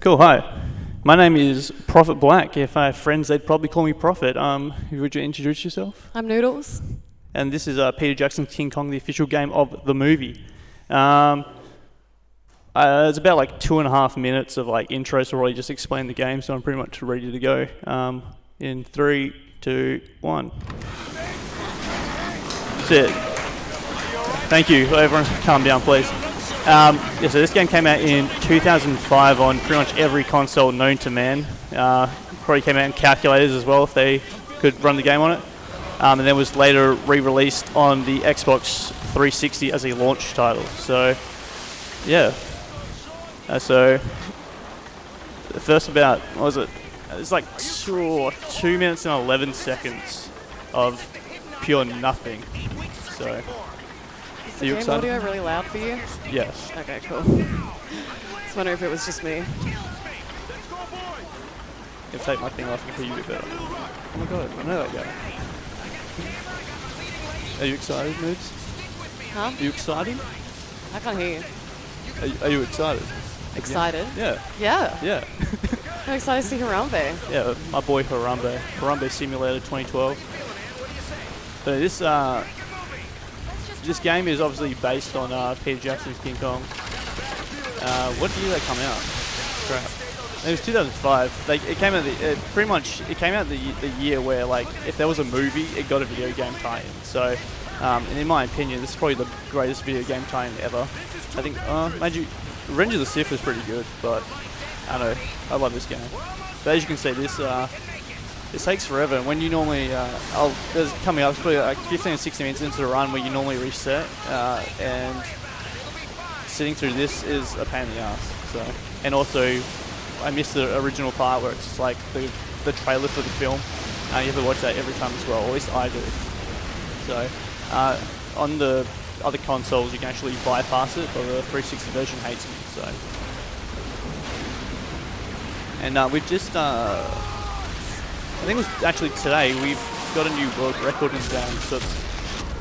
Cool, hi. My name is Prophetblack. If I have friends, they'd probably call me Prophet. Would you introduce yourself? I'm Noodles. And this is Peter Jackson's King Kong, the official game of the movie. It's about like 2.5 minutes of like intro, so I'll really just explain the game, so I'm pretty much ready to go. In 3, 2, 1. That's it. Thank you. Everyone calm down, please. So this game came out in 2005 on pretty much every console known to man. Probably came out in calculators as well if they could run the game on it. And then was later re-released on the Xbox 360 as a launch title. So, yeah. So, the first about, what was it? It's like 2 minutes and 11 seconds of pure nothing. So, Is the game audio really loud for you? Yes. Okay, cool. Just wondering if it was just me. If I take my thing off, I can hear you a bit better. Oh my god, I know that guy. Are you excited, Moods? Huh? Are you excited? I can't hear you. Are you excited? Excited? Yeah. Yeah. Yeah. I'm excited to see Harambe. Yeah, my boy Harambe. Harambe Simulator 2012. So this game is obviously based on Peter Jackson's King Kong. What year did that come out? Crap. It was 2005. It came out the year where, like, if there was a movie, it got a video game tie-in. So, and in my opinion, this is probably the greatest video game tie-in ever. I think, Revenge of the Sith was pretty good, but I don't know. I love this game. But as you can see, this takes forever. When you normally, there's coming up, it's probably like 15 or 16 minutes into the run where you normally reset, and sitting through this is a pain in the ass. So, and also, I missed the original part where it's like the trailer for the film. You have to watch that every time as well, or at least I do. So, on the other consoles, you can actually bypass it, but the 360 version hates me. So, and we've just, I think it was actually today, we've got a new world record in the game. So it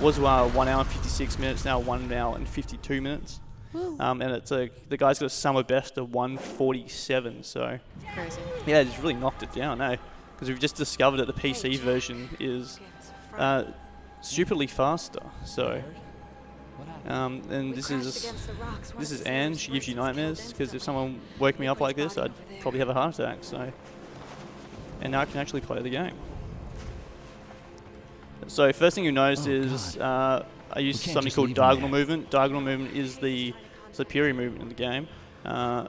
was 1 hour and 56 minutes, now 1 hour and 52 minutes. And it's the guy's got a summer best of 1:47. So Crazy. yeah, just really knocked it down, eh? Because we've just discovered that the PC version is stupidly faster. So, and this is Anne. She gives you nightmares because if someone woke me up like this, I'd probably have a heart attack. So, and now I can actually play the game. So first thing you notice is I use something called diagonal movement. Diagonal movement is the superior movement in the game. I'm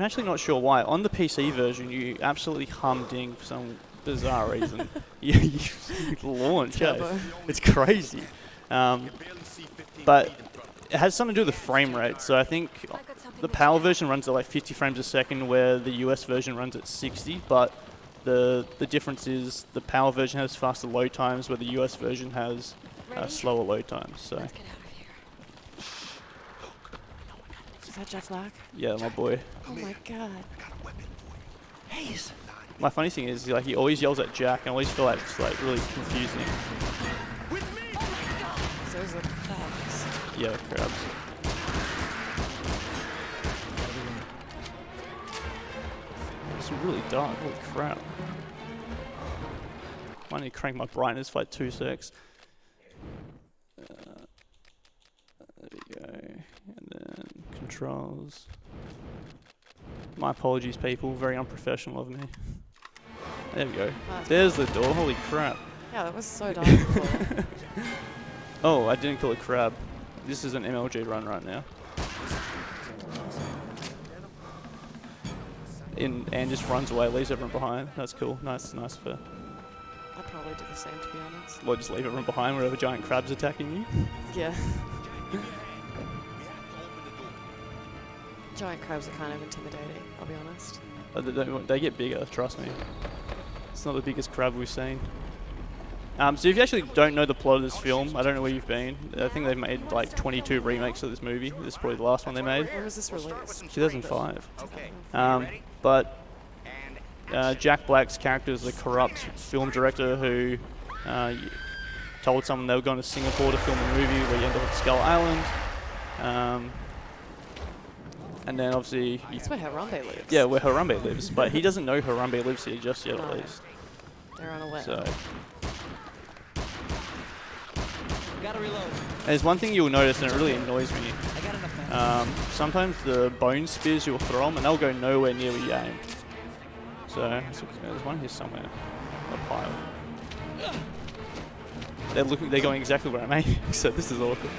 actually not sure why. On the PC version, you absolutely humding for some bizarre reason. you launch, yeah. It's crazy. But it has something to do with the frame rate. So I think the PAL version runs at like 50 frames a second, where the US version runs at 60. But the difference is the PAL version has faster load times, where the US version has slower load times. So. Let's get out of here. Is that Jack Black? Yeah, my boy. Oh my god. My funny thing is, like, he always yells at Jack, and I always feel like it's like really confusing. Those are crabs. Yeah, crabs. It's really dark. Holy crap. I need to crank my brightness for like 2 secs. There we go. And then controls. My apologies, people. Very unprofessional of me. There we go. There's the door. Holy crap. Yeah, that was so dark before. Oh, I didn't kill a crab. This is an MLG run right now. And just runs away, leaves everyone behind. That's cool. Nice for. I'd probably do the same, to be honest. Well, just leave everyone behind wherever giant crab's attacking you. Yeah. Giant crabs are kind of intimidating, I'll be honest. They get bigger, trust me. It's not the biggest crab we've seen. So if you actually don't know the plot of this film, I don't know where you've been. I think they've made like 22 remakes of this movie. This is probably the last one they made. When was this released? 2005. But Jack Black's character is a corrupt film director who told someone they were going to Singapore to film a movie where you end up at Skull Island. And then obviously, That's where Harambe lives. yeah, where Harambe lives, but he doesn't know Harambe lives here just yet, at No. least. They're unaware. So Gotta reload. there's one thing you'll notice, and it really annoys me. I got enough ammo. Sometimes the bone spears you'll throw them, and they'll go nowhere near where you aim. So there's one here somewhere, a pile. They're going exactly where I'm aiming. So this is awkward.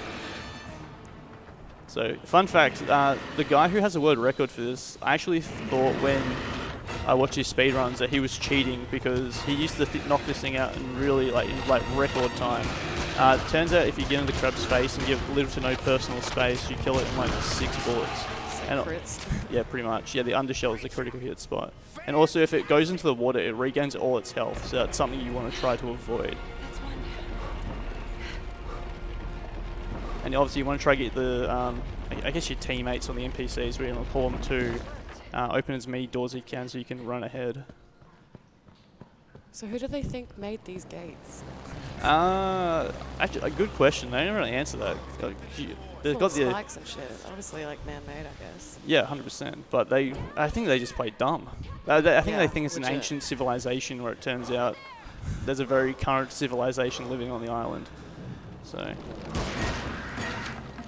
So, fun fact, the guy who has a world record for this, I actually thought when I watched his speedruns that he was cheating because he used to knock this thing out in really, in record time. Turns out if you get in the crab's face and give little to no personal space, you kill it in 6 bullets. And Crits. yeah, pretty much. Yeah, the undershell is the critical hit spot. And also, if it goes into the water, it regains all its health, so that's something you want to try to avoid. And obviously you want to try to get the, I guess your teammates on the NPCs, we're going to call them to open as many doors as you can so you can run ahead. So who do they think made these gates? Actually, a good question. They didn't really answer that. They've Full got of the spikes and shit. Obviously, man-made, I guess. yeah, 100%. But I think they just play dumb. I think Yeah, they think it's an legit. ancient civilization where it turns out there's a very current civilization living on the island. So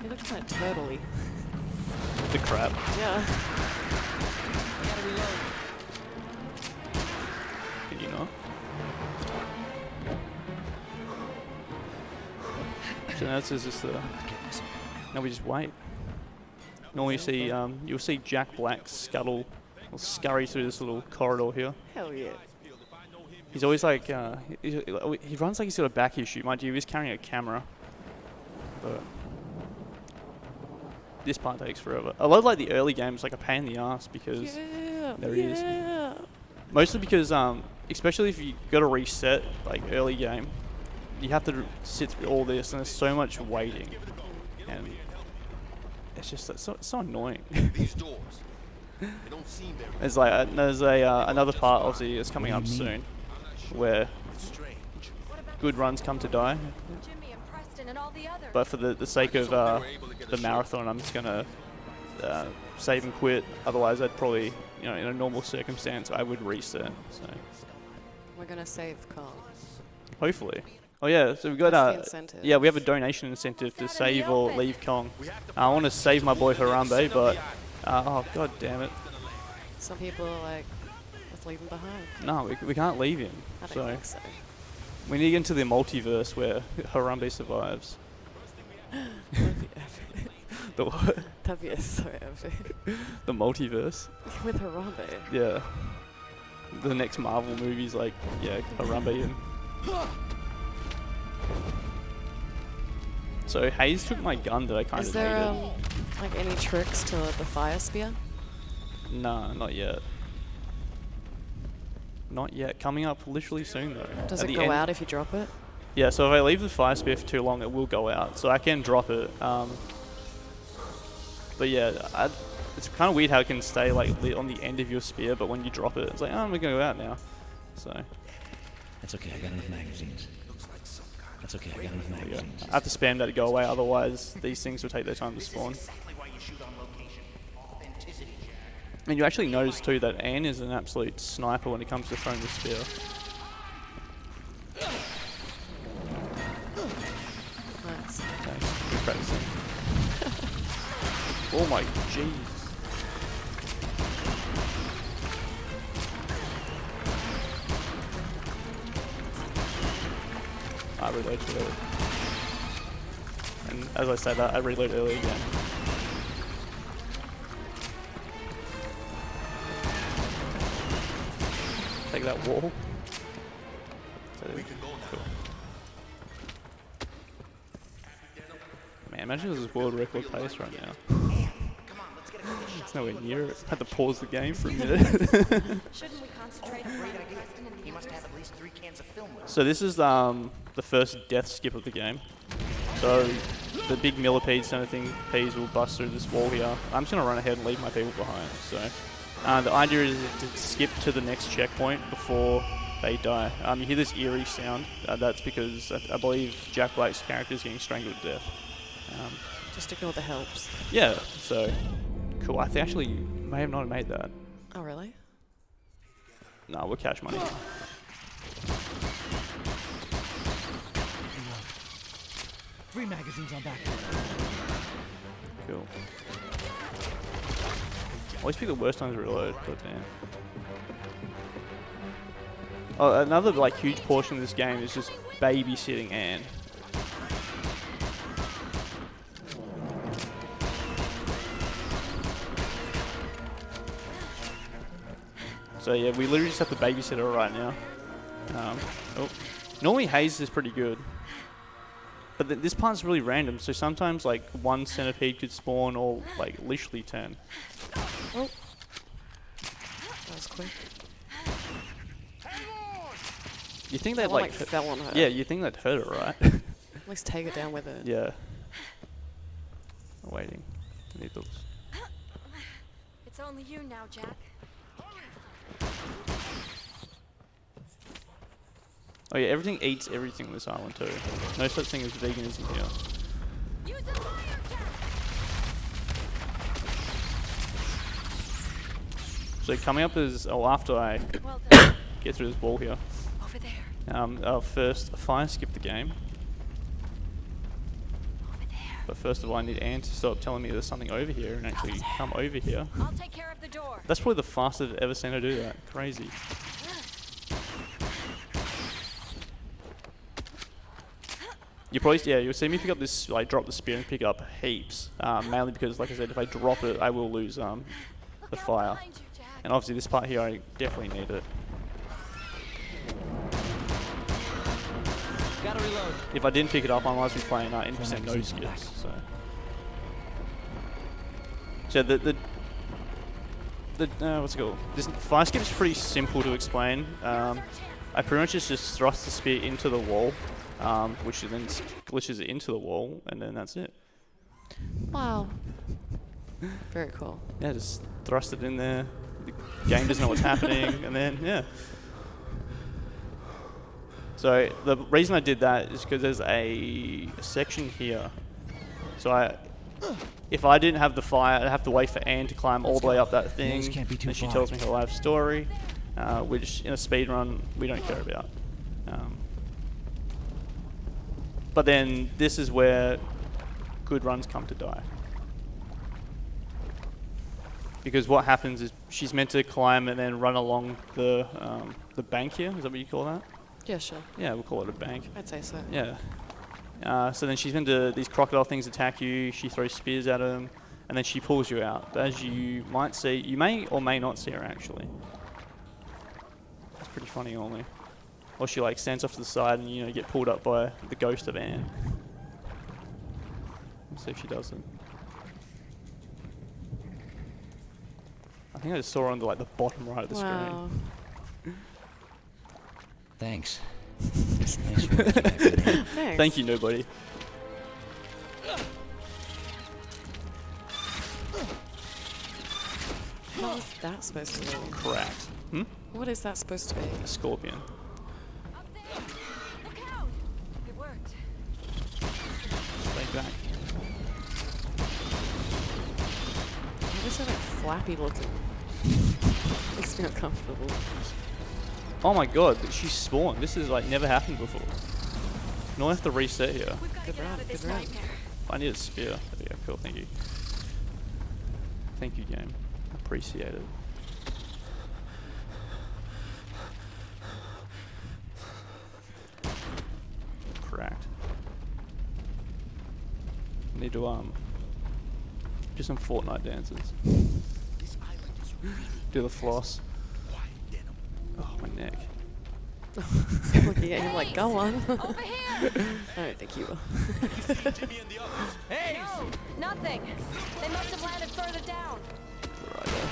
He looks kind of turtley. the crab. Yeah. Gotta reload. Can you not? So now this is just the. Now we just wait. Normally you see you'll see Jack Black scuttle or scurry through this little corridor here. Hell yeah. He's always like he runs like he's got a back issue. Mind you, he's carrying a camera. But this part takes forever. I love the early games, a pain in the ass because Yeah. there he is. Yeah. Mostly because especially if you got to reset early game, you have to sit through all this and there's so much waiting, and it's just it's so annoying. These doors, they don't seem very there's another part obviously that's coming up soon, where strange. good runs come to die. Jimmy and Preston and all the others. But for the sake of the marathon, I'm just gonna save and quit. Otherwise, I'd probably, in a normal circumstance, I would reset. So We're gonna save Kong. hopefully. Oh yeah, so we've got That's the incentive. yeah, we have a donation incentive to save or leave Kong. I want to save my boy Harambe, but oh god damn it, Some people are like, let's leave him behind. no, we can't leave him. I don't So think so. we need to get into the multiverse where Harambe survives. That'd be epic. The what? That'd be so epic. The multiverse. With Harambe. Yeah. The next Marvel movie's Harambe and. So Hayes took my gun that I kind Is of there needed. any tricks to the fire spear? Nah, not yet. Not yet. Coming up literally soon though. Does At it the go end- out if you drop it? Yeah, so if I leave the fire spear for too long, it will go out. So I can drop it. But yeah, it's kind of weird how it can stay on the end of your spear, but when you drop it, it's like, oh, I'm gonna go out now. So That's okay, I got enough magazines. That's okay, I got enough yeah, magazines. I have to spam that to go away. Otherwise, these things will take their time to spawn. And you actually notice too that Anne is an absolute sniper when it comes to throwing the spear. Nice. Thanks. Good practicing. Oh my jeez. I reload too early. And as I say that, I reload early again. Take that wall. Cool. Man, imagine this is world record pace right now. It's nowhere near it. Had to pause the game for a minute. Shouldn't we concentrate on Preston and the others? have at least 3 cans of film with So this is the first death skip of the game. So the big millipede centipede peas will bust through this wall here. I'm just gonna run ahead and leave my people behind. So the idea is to skip to the next checkpoint before they die. You hear this eerie sound. That's because I believe Jack Black's character is getting strangled to death. Just ignore the helps. Yeah. So cool. I think actually may have not made that. Oh, really? No, we're cash money. Three magazines on back. Cool. Always pick the worst times to reload, but damn. Oh, another like huge portion of this game is just babysitting Anne. So yeah, we literally just have to babysit her right now. Oh. Normally Haze is pretty good. But this part's really random, so sometimes like one centipede could spawn or like literally 10. Oh. That was quick. You think they'd That one, like fell on her. Yeah, you think they'd hurt her, right? At least take it down with it. Yeah. Waiting. Needles. It's only you now, Jack. Oh yeah, everything eats everything on this island too. No such thing as veganism here. Use the fire, Jack. So coming up is, after I Well done. get through this wall here, Over there. I'll first fire skip the game. Over there. But first of all, I need Anne to stop telling me there's something over here and actually come over here. I'll take care of the door. That's probably the fastest I've ever seen her do that. Crazy. You probably, yeah, you'll see me pick up this, like drop the spear and pick up heaps. Mainly because, like I said, if I drop it, I will lose the Look fire. out behind you, Jack. And obviously this part here, I definitely need it. Gotta reload. If I didn't pick it up, I might be playing 80% no skips. So the what's it called? This fire skip is pretty simple to explain. I pretty much just thrust the spear into the wall, which then glitches it into the wall, and then that's it. Wow. Very cool. Yeah, just thrust it in there. The game doesn't know what's happening, and then yeah. So the reason I did that is because there's a section here. So if I didn't have the fire, I'd have to wait for Anne to climb all the way up that thing. Can't be too Then she far. tells me her life story, which in a speedrun we don't care about. But then this is where good runs come to die. Because what happens is she's meant to climb and then run along the bank here. Is that what you call that? Yeah, sure. Yeah, we'll call it a bank. I'd say so. Yeah. So then she's meant to, these crocodile things attack you, she throws spears at them, and then she pulls you out. But as you might see, you may or may not see her actually. It's pretty funny only. Or she like stands off to the side and, you know, get pulled up by the ghost of Anne. Let's see if she does it. I think I just saw her on the, like, the bottom right of the Wow. screen. Thanks. Thanks. Thank you, nobody. What is that supposed to be? Cracked. Hmm? What is that supposed to be? A scorpion. Up there. Look out. It worked. Stay back. Why is it like flappy looking? Makes me uncomfortable. Oh my god, she spawned. This has like never happened before. No, I have to reset here. We've got to Good get run, out of this good run. nightmare. I need a spear. There we go, cool, thank you. Thank you, game. Appreciate it. Cracked. Need to do some Fortnite dances. This island is really Do the floss. quiet, Denim. Oh, my neck. Looking at him like, go on. Over here. I don't think you will. Jimmy and the others. Hey! No, nothing. They must have landed further down. Right there.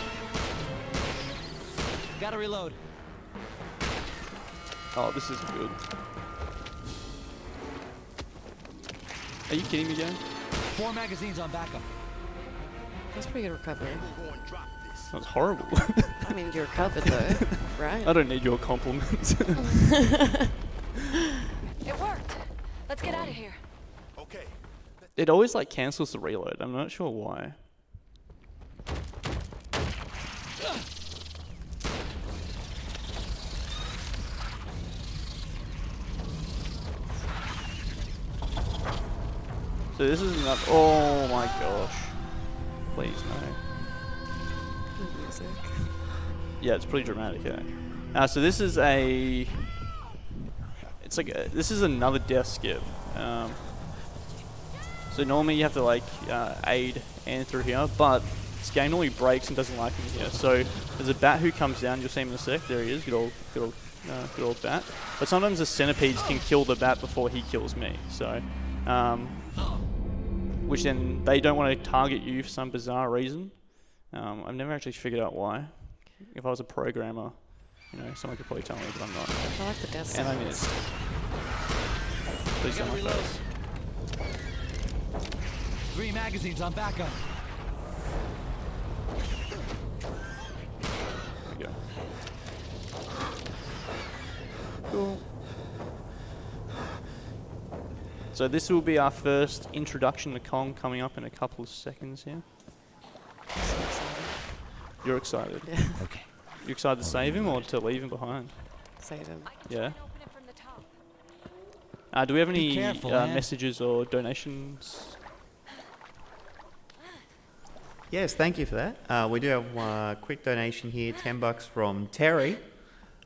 Gotta reload. Oh, this isn't good. Are you kidding me, game? 4 magazines on backup. That's pretty good recovery. We'll go and drop this. That was horrible. I mean, you recovered though, right? I don't need your compliments. It worked. Let's get out of here. Okay. It always like cancels the reload. I'm not sure why. So this is another. Oh my gosh! Please no. The music. Yeah, it's pretty dramatic. Yeah. So this is a. It's like this is another death skip. So normally you have to like aid Anne through here, but this game normally breaks and doesn't like him here. So there's a bat who comes down. You'll see him in a sec. There he is. Good old bat. But sometimes the centipedes can kill the bat before he kills me. So, which then they don't want to target you for some bizarre reason. I've never actually figured out why. If I was a programmer, you know, someone could probably tell me, but I'm not. I like the death And I sounds. missed. Please don't my face. 3 magazines on backup. There we go. Cool. So this will be our first introduction to Kong coming up in a couple of seconds here. So excited. You're excited. Yeah. Okay. You excited to save him or to leave him behind? Save him. Yeah. Open it from the top. Do we have any careful, man. messages or donations? Yes, thank you for that. We do have a quick donation here, $10 from Terry.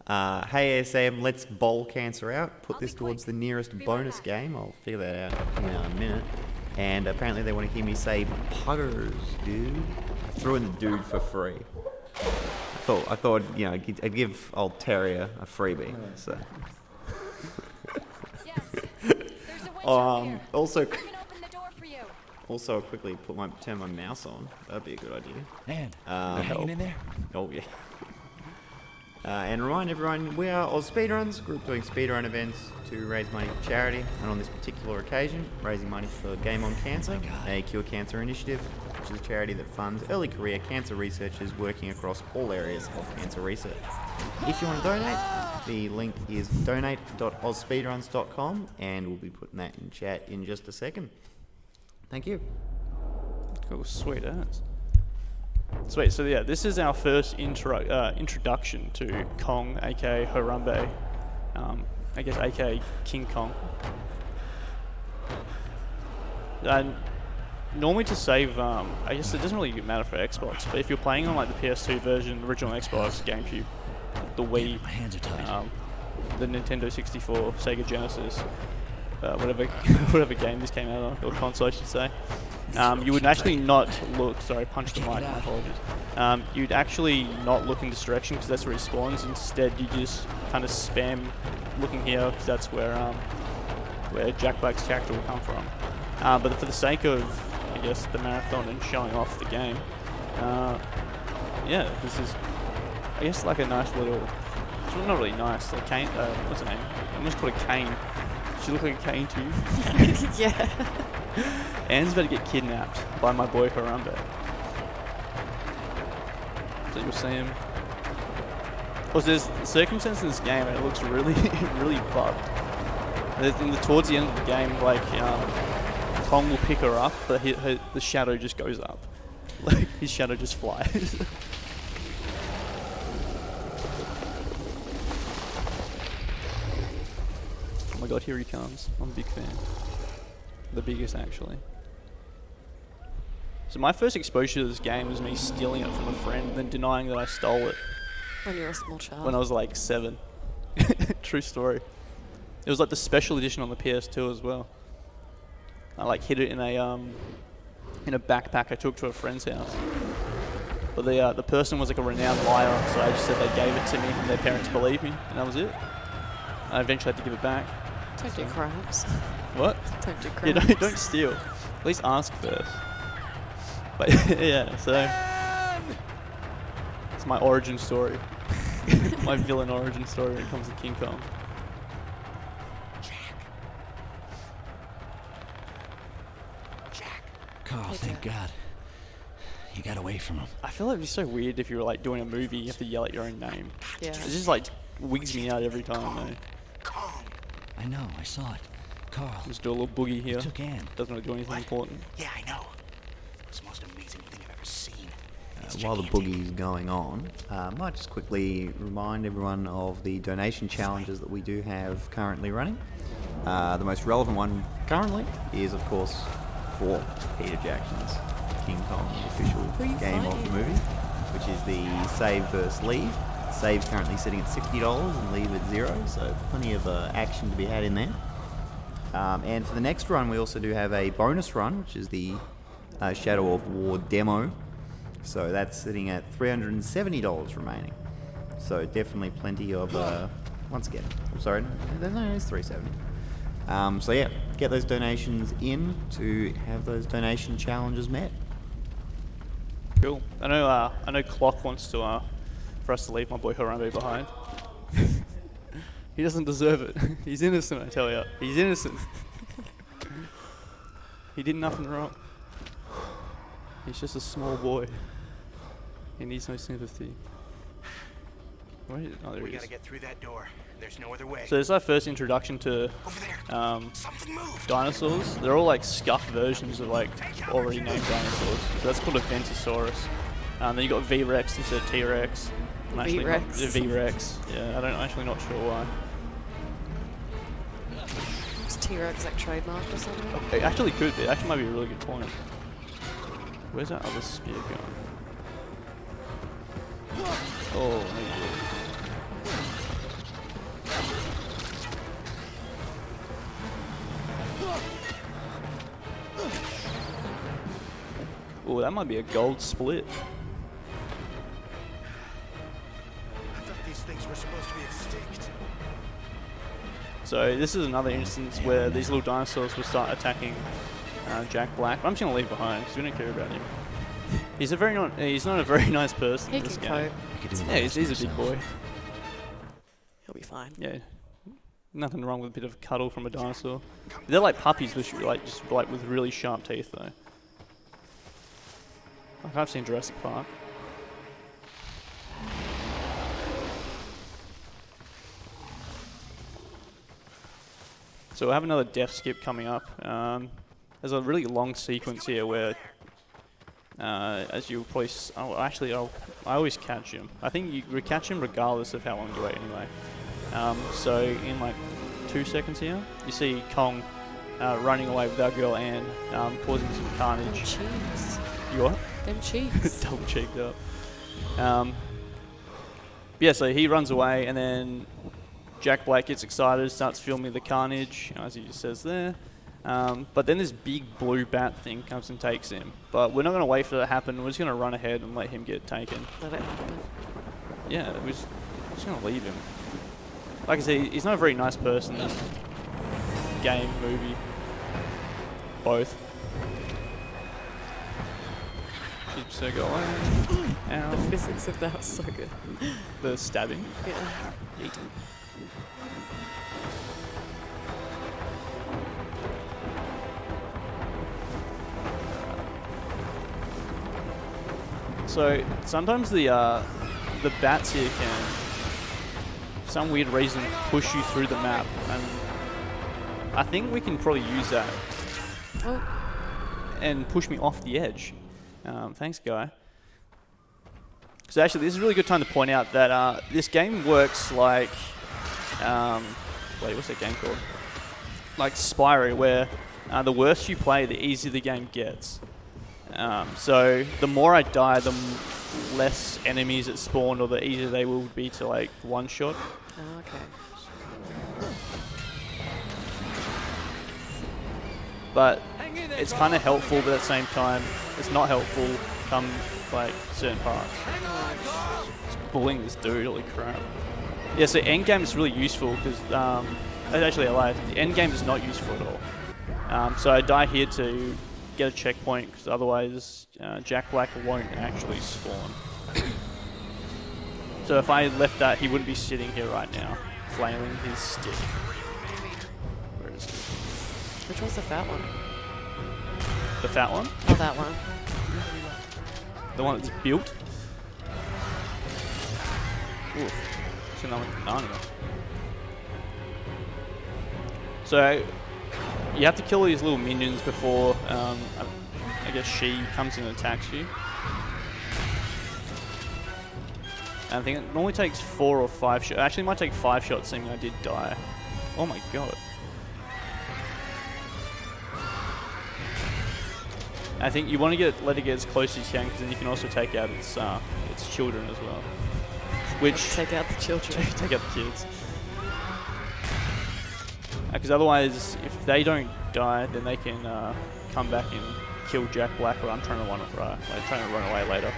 Hey ASM, let's bowl cancer out. Put this towards the nearest bonus game. I'll figure that out in a minute. And apparently they want to hear me say putters, dude. I threw in the dude for free. I thought, you know, I'd give old Terry a freebie. So. Yes. There's a window here. Also, I can open the door for you. also I'll quickly turn my mouse on. That'd be a good idea. Man, you hanging in there? Oh yeah. And remind everyone, we are AusSpeedruns, a group doing speedrun events to raise money for charity. And on this particular occasion, raising money for Game On Cancer, a Cure Cancer initiative, which is a charity that funds early career cancer researchers working across all areas of cancer research. If you want to donate, the link is donate.ausspeedruns.com, and we'll be putting that in chat in just a second. Thank you. Cool, sweet ass. Sweet, so yeah, this is our first introduction to Kong, aka Harambe, I guess aka King Kong. And normally to save, I guess it doesn't really matter for Xbox, but if you're playing on like the PS2 version, original Xbox, GameCube, the Wii, My hands are tied. the Nintendo 64, Sega Genesis, whatever game this came out on, or console I should say, you would actually not look, sorry, punch the mic, my apologies. You'd actually not look in this direction because that's where he spawns. Instead, you just kind of spam looking here because that's where Jack Black's character will come from. But for the sake of, I guess, the marathon and showing off the game, yeah, this is, I guess, like a nice little, it's not really nice, like cane, what's her name? I almost called it Cane. She look like a cane too. Yeah. Anne's about to get kidnapped by my boy Harambe. So you'll see him. Because there's circumstances in this game and it looks really, really bugged. Towards the end of the game, like, Kong will pick her up, but the shadow just goes up. Like, his shadow just flies. Oh my god, here he comes. I'm a big fan. The biggest, actually. So my first exposure to this game was me stealing it from a friend, then denying that I stole it When you're a small child. when I was like 7. True story. It was like the special edition on the PS2 as well. I like hid it in a backpack I took to a friend's house. But the person was like a renowned liar, so I just said they gave it to me and their parents believed me, and that was it. I eventually had to give it back. Don't do crimes. What? Don't do Yeah, crimes. don't steal. At least ask first. But yeah, so it's my origin story. My villain origin story when it comes to King Kong. Carl, Hey, thank Jack. God. You got away from him. I feel like it'd be so weird if you were like doing a movie, you have to yell at your own name. Yeah. It just like wigs me out every time. Though. I know, I saw it. Carl, Just do a little boogie here. took Anne. Doesn't really do anything important. Yeah, I know. It's the most amazing thing I've ever seen. While the boogie's going on, I might just quickly remind everyone of the donation challenges that we do have currently running. The most relevant one currently is, of course, for Peter Jackson's King Kong, the official Who are you game of the fighting? movie, which is the save versus leave. Save's currently sitting at $60 and leave at 0, so plenty of action to be had in there. And for the next run, we also do have a bonus run, which is the Shadow of War demo. So that's sitting at $370 remaining. So definitely plenty of, once again, I'm sorry, no, it's $370. So yeah, get those donations in to have those donation challenges met. Cool. I know Clock wants to for us to leave my boy Harambe behind. He doesn't deserve it. He's innocent, I tell ya. He's innocent. He did nothing wrong. He's just a small boy. He needs no sympathy. Where is it? Oh, there We he is. gotta get through that door. There's no other way. So this is our first introduction to Over there. Something moved. dinosaurs. They're all like scuffed versions of like already named dinosaurs. So that's called a Ventosaurus. Then you got V-Rex instead of T-Rex. I'm actually not- V-Rex. V-Rex. Yeah, I don't actually not sure why. Is T-Rex like trademarked or something? It actually could be. It actually might be a really good point. Where's that other spear going? Oh, maybe. Oh, that might be a gold split. I thought these things were supposed to be extinct. So this is another instance where these little dinosaurs will start attacking Jack Black. I'm just gonna leave behind because we don't care about him. He's not a very nice person He in this can game. cope. You could do Yeah, he's a big boy. He'll be fine. Yeah, nothing wrong with a bit of cuddle from a dinosaur. They're like puppies, which just with really sharp teeth though. Like I've seen Jurassic Park. So we'll have another death skip coming up. There's a really long sequence here where, as you probably, I always catch him. I think you catch him regardless of how long you wait anyway. So in like 2 seconds here, you see Kong running away with our girl Anne, causing some Them carnage. cheeks. You what? Them cheeks. Double cheeked up. Yeah, so he runs away, and then Jack Black gets excited, starts filming the carnage, as he just says there. But then this big blue bat thing comes and takes him. But we're not going to wait for that to happen. We're just going to run ahead and let him get taken. Let it happen. Yeah, we're just going to leave him. Like I said, he's not a very nice person in this game, movie. Both. Keeps her going. Ow. The physics of that was so good. The stabbing. Yeah. Yeet. So sometimes the bats here can, for some weird reason, push you through the map, and I think we can probably use that Oh, and push me off the edge. Thanks, guy. So actually, this is a really good time to point out that this game works like, wait, what's that game called? Like Spyro, where the worse you play, the easier the game gets. So the more I die, the less enemies that spawn, or the easier they will be to like one-shot. oh, okay. But it's kind of helpful, but at the same time, it's not helpful come like certain parts. Just bullying this dude, holy crap. Yeah, so Endgame is really useful because, actually I lied, the Endgame is not useful at all. So I die here to get a checkpoint because otherwise Jack Black won't actually spawn. So if I left that, he wouldn't be sitting here right now, flailing his stick. Where is it? Which one's the fat one? The fat one? Oh, that one. The one that's built? Ooh, it's another banana. So you have to kill these little minions before I guess she comes in and attacks you. And I think it normally takes 4 or 5 shots. Actually, it might take 5 shots, seeing I did die. Oh my god. I think you want to let it get as close as you can, because then you can also take out its children as well. Which Take out the children. take out the kids. Because otherwise, if they don't die, then they can come back and kill Jack Black, or I'm trying to run away later.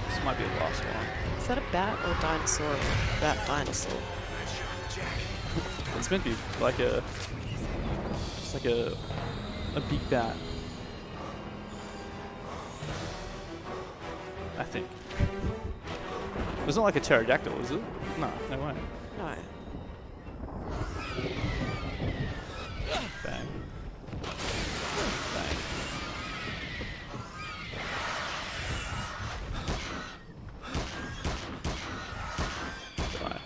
This might be the last one. Is that a bat or a dinosaur? Bat dinosaur. It's meant to be like a big bat. I think. It's not like a pterodactyl, is it? No, no way. No. Bang. Bang. Die.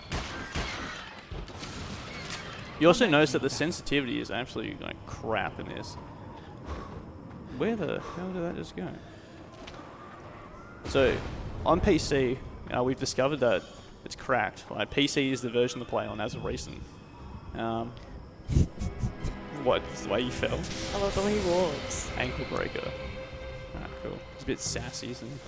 You also notice that the sensitivity is absolutely like crap in this. Where the hell did that just go? So, on PC, we've discovered that it's cracked. Like, PC is the version to play on as of recent. What? It's the way you fell? I love the way he walks. Ankle breaker. Ah, cool. It's a bit sassy, isn't it?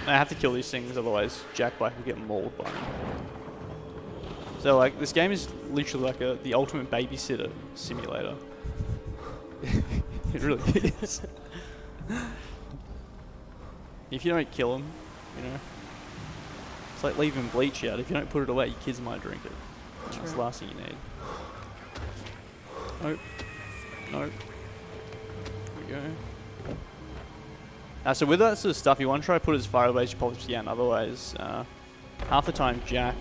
I have to kill these things, otherwise Jack Black will get mauled by them. So, like, this game is literally like the ultimate babysitter simulator. It really is. If you don't kill them, you know, it's like leaving bleach out. If you don't put it away, your kids might drink it. That's the last thing you need. Nope. Nope. There we go. So with that sort of stuff, you want to try to put it as far away as you possibly can. Otherwise, half the time Jack,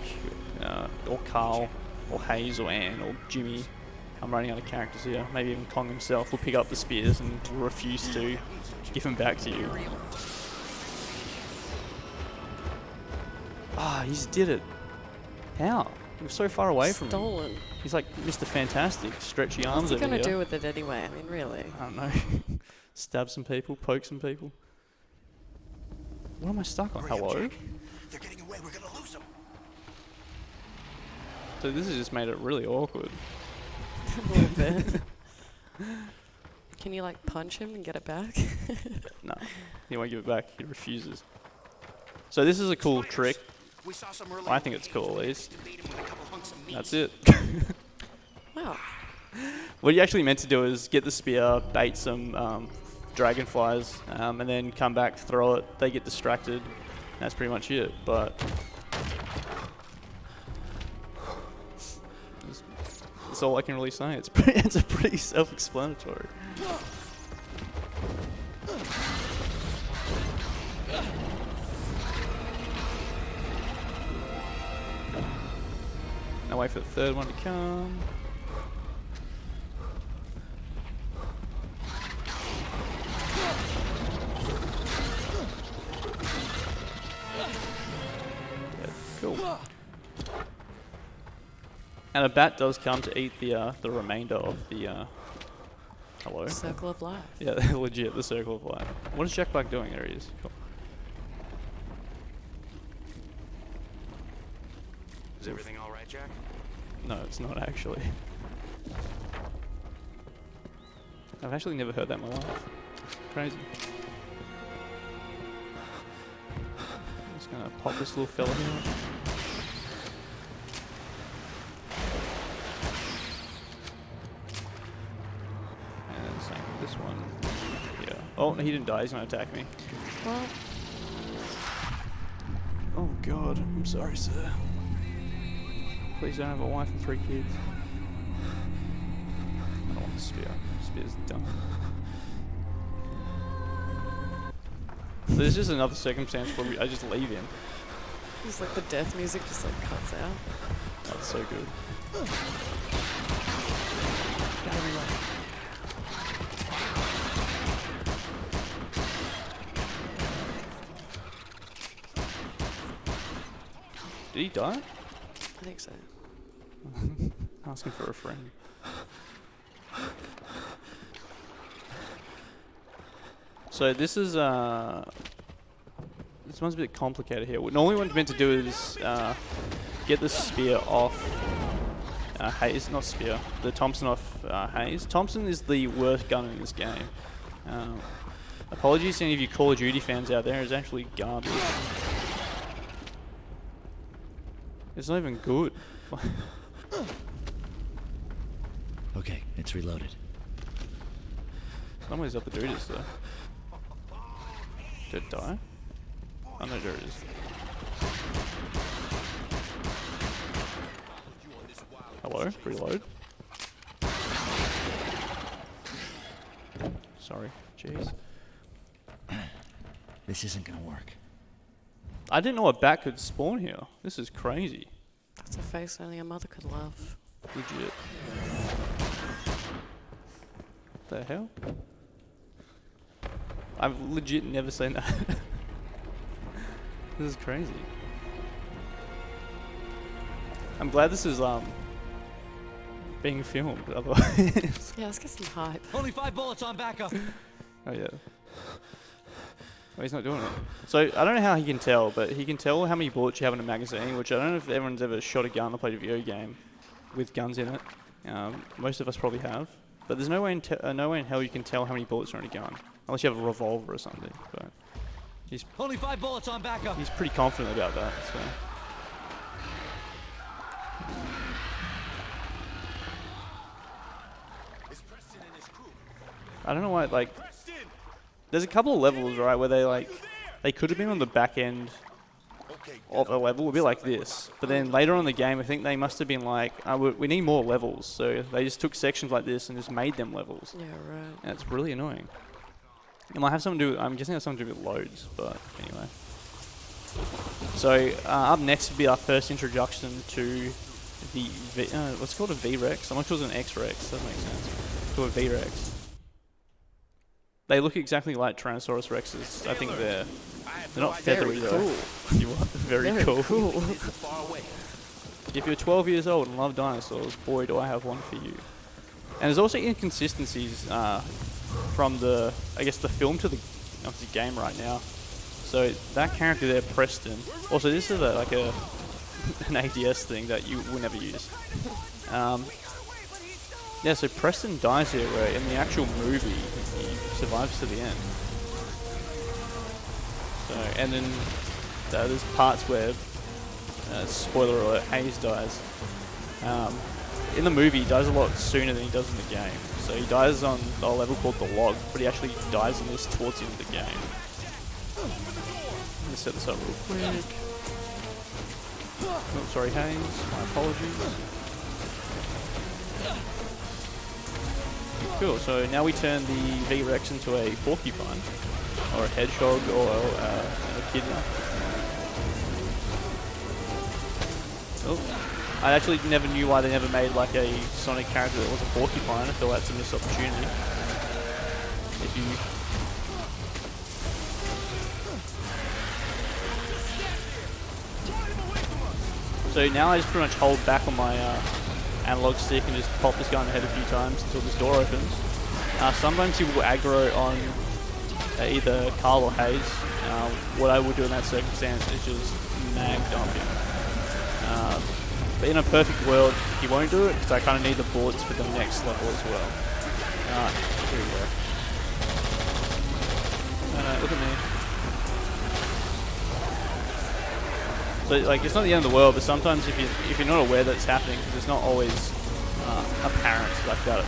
or Carl, or Hayes, or Ann, or Jimmy, I'm running out of characters here, maybe even Kong himself, will pick up the spears and will refuse to give them back to you. Ah, he just did it. How? He was so far away from him. Stolen. He's like Mr. Fantastic, stretchy arms What's he over gonna here. do with it anyway? I mean, really. I don't know. Stab some people, poke some people. What am I stuck on? Hello? They're getting away. We're gonna lose them. So this has just made it really awkward. A little bit. Can you like punch him and get it back? No, he won't give it back. He refuses. So this is a cool trick. We saw some I think it's cool, at least. That's it. Wow. What you actually meant to do is get the spear, bait some dragonflies, and then come back, throw it. They get distracted. That's pretty much it. But that's all I can really say. It's pretty self-explanatory. Now wait for the third one to come. Yeah, cool. And a bat does come to eat the remainder of the hello. Circle of life. Yeah, legit, the circle of life. What is Jack Black doing? There he is. Cool. Is everything all right, Jack? No, it's not actually. I've actually never heard that in my life. Crazy. I'm just gonna pop this little fella here. And same with this one. Yeah. Oh, he didn't die. He's gonna attack me. Well, Oh God, I'm sorry, sir. Please don't have a wife and 3 kids. I don't want the spear. Spear's dumb. So there's just another circumstance where I just leave him. it's like the death music just like cuts out. That's so good. Did he die? I think so. Asking for a friend. So this is This one's a bit complicated here. Normally what I'm meant to do is get the spear off Hayes, not spear, the Thompson off Hayes. Thompson is the worst gun in this game. Apologies to any of you Call of Duty fans out there, it's actually garbage. It's not even good. Okay, it's reloaded. Somebody's up the Doritos though. Did it die? Oh no, there it is. Hello? Reload? Sorry. Jeez. This isn't gonna work. I didn't know a bat could spawn here. This is crazy. That's a face only a mother could love. Legit. The hell? I've legit never seen that. This is crazy. I'm glad this is being filmed, otherwise. Yeah, let's get some hype. Only 5 bullets on backup. Oh yeah. Oh, he's not doing it. So I don't know how he can tell, but he can tell how many bullets you have in a magazine, which I don't know if everyone's ever shot a gun or played a video game with guns in it. Most of us probably have, but there's no way in hell you can tell how many bullets are in a gun, unless you have a revolver or something. But he's Only 5 bullets on backup. he's pretty confident about that. So. I don't know why, like, there's a couple of levels, right, where they could have been on the back end of a level, a bit like this. But then later on in the game, I think they must have been like, we need more levels. So they just took sections like this and just made them levels. Yeah, right. And it's really annoying. It might have something to do, I'm guessing it has something to do with loads, but anyway. So up next would be our first introduction to the, what's called a V-Rex? Someone calls it an X-Rex, doesn't make sense. It's called a V-Rex. They look exactly like Tyrannosaurus Rexes. I think they're not feathery though. Cool. You what? Very cool. If you're 12 years old and love dinosaurs, boy do I have one for you. And there's also inconsistencies from the, I guess, the film to the obviously game right now. So that character there, Preston. Also, this is like an ADS thing that you will never use. Yeah, so Preston dies here, where in the actual movie he survives to the end. So, and then there's parts where, spoiler alert, Hayes dies. In the movie, he dies a lot sooner than he does in the game. So he dies on a level called the Log, but he actually dies in this towards the end of the game. Let me set this up real quick. Oh, sorry, Hayes. My apologies. Cool, so now we turn the V-Rex into a porcupine, or a hedgehog, or a echidna. Oh, I actually never knew why they never made like a Sonic character that was a porcupine. I feel that's a missed opportunity. If you... So now I just pretty much hold back on my analog stick and just pop this guy in the head a few times until this door opens. Sometimes he will aggro on either Carl or Hayes. What I would do in that circumstance is just mag dump him. But in a perfect world, he won't do it because I kind of need the bullets for the next level as well. Here we go. No, look at me. So like, it's not the end of the world, but sometimes if you're not aware that it's happening, because it's not always apparent like that,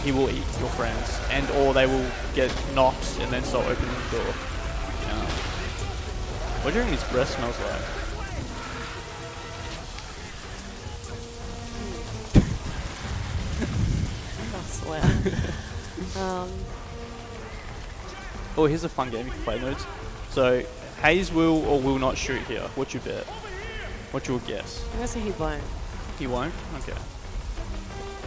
he will eat your friends, and or they will get knocked and then start opening the door. What do you think his breath smells like? That's loud. Oh, here's a fun game you can play notes. So Hayes will or will not shoot here. What's your bet? What's your guess? I'm gonna say he won't. He won't? Okay.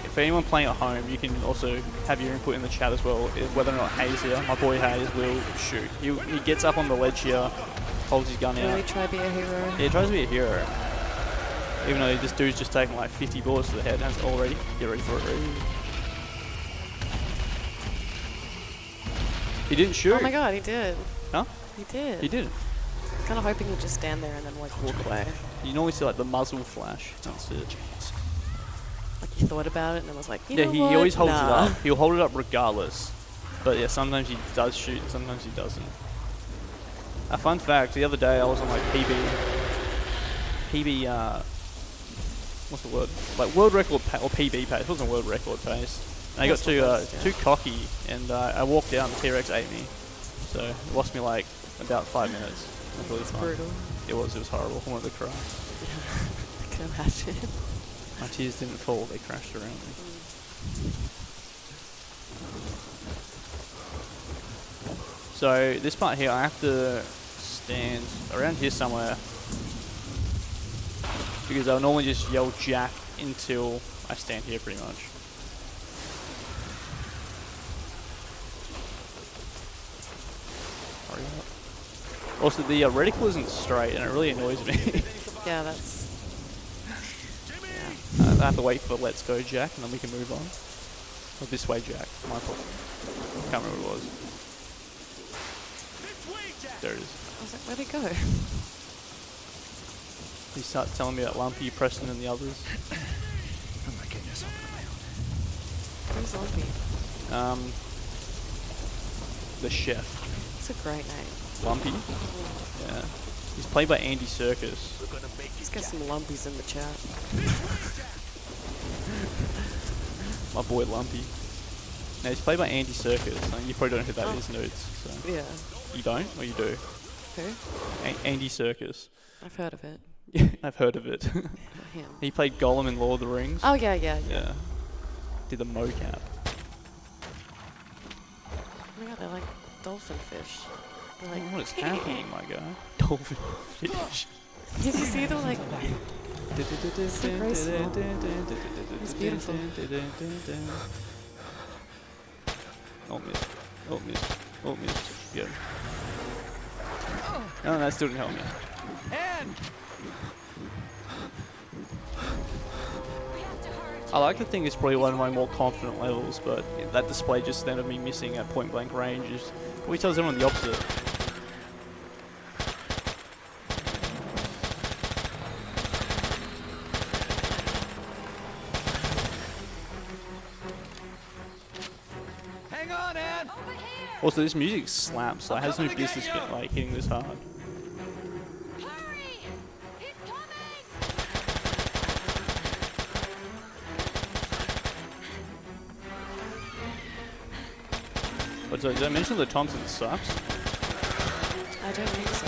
For anyone playing at home, you can also have your input in the chat as well, whether or not Hayes here, my boy Hayes, will shoot. He gets up on the ledge here, holds his gun out. Really try to be a hero. Yeah, he tries to be a hero. Even though this dude's just taken like 50 bullets to the head, has already. Get ready for it. He didn't shoot. Oh my god, he did. Huh? He did. He did. Kind of hoping he'll just stand there and then like walk away. You normally see like the muzzle flash. That's it. Like he thought about it and then was like, you Yeah, know he what? always holds Nah. it up. He'll hold it up regardless. But yeah, sometimes he does shoot, and sometimes he doesn't. A fun fact: the other day I was on like PB, what's the word? Like world record or PB pace. It wasn't world record pace. And I got too cocky, and I walked out, and the T-Rex ate me. So it lost me like about 5 minutes. It was really It's fun. brutal. It was horrible. I wanted to cry. I can imagine. My tears didn't fall; they crashed around me. So this part here, I have to stand around here somewhere because I'll normally just yell Jack until I stand here pretty much. Hurry up. Also, the reticle isn't straight and it really annoys me. Yeah, that's. Yeah. I have to wait for Let's Go Jack and then we can move on. Or This Way Jack, my fault. Can't remember what it was. There it is. I was like, where'd it go? You start telling me that Lumpy, Preston and the others. Oh my goodness, open my own. Who's Lumpy? The chef. It's a great name. Lumpy? Yeah. He's played by Andy Serkis. Let's get some lumpies in the chat. My boy Lumpy. No, he's played by Andy Serkis. You probably don't know who that is, nudes. So. Yeah. You don't? Or you do? Who? Andy Serkis. I've heard of it. Yeah, I've heard of it. Him. He played Gollum in Lord of the Rings. Oh, yeah, yeah, yeah. Yeah. Did the mocap. Oh my god, they're like dolphin fish. They're like, What is happening, my guy? Dolphin fish. did you see them like... So graceful. It's beautiful. Oh, missed. Oh, missed. Oh, missed. Yeah. No, that still didn't help me. I like to think it's probably one of my more confident levels, but that display just then of me missing at point blank range is probably tells everyone the opposite. Also, this music slaps. Like, has no business like hitting this hard. Hurry! He's coming! But so, did I mention that Thompson sucks? I don't think so.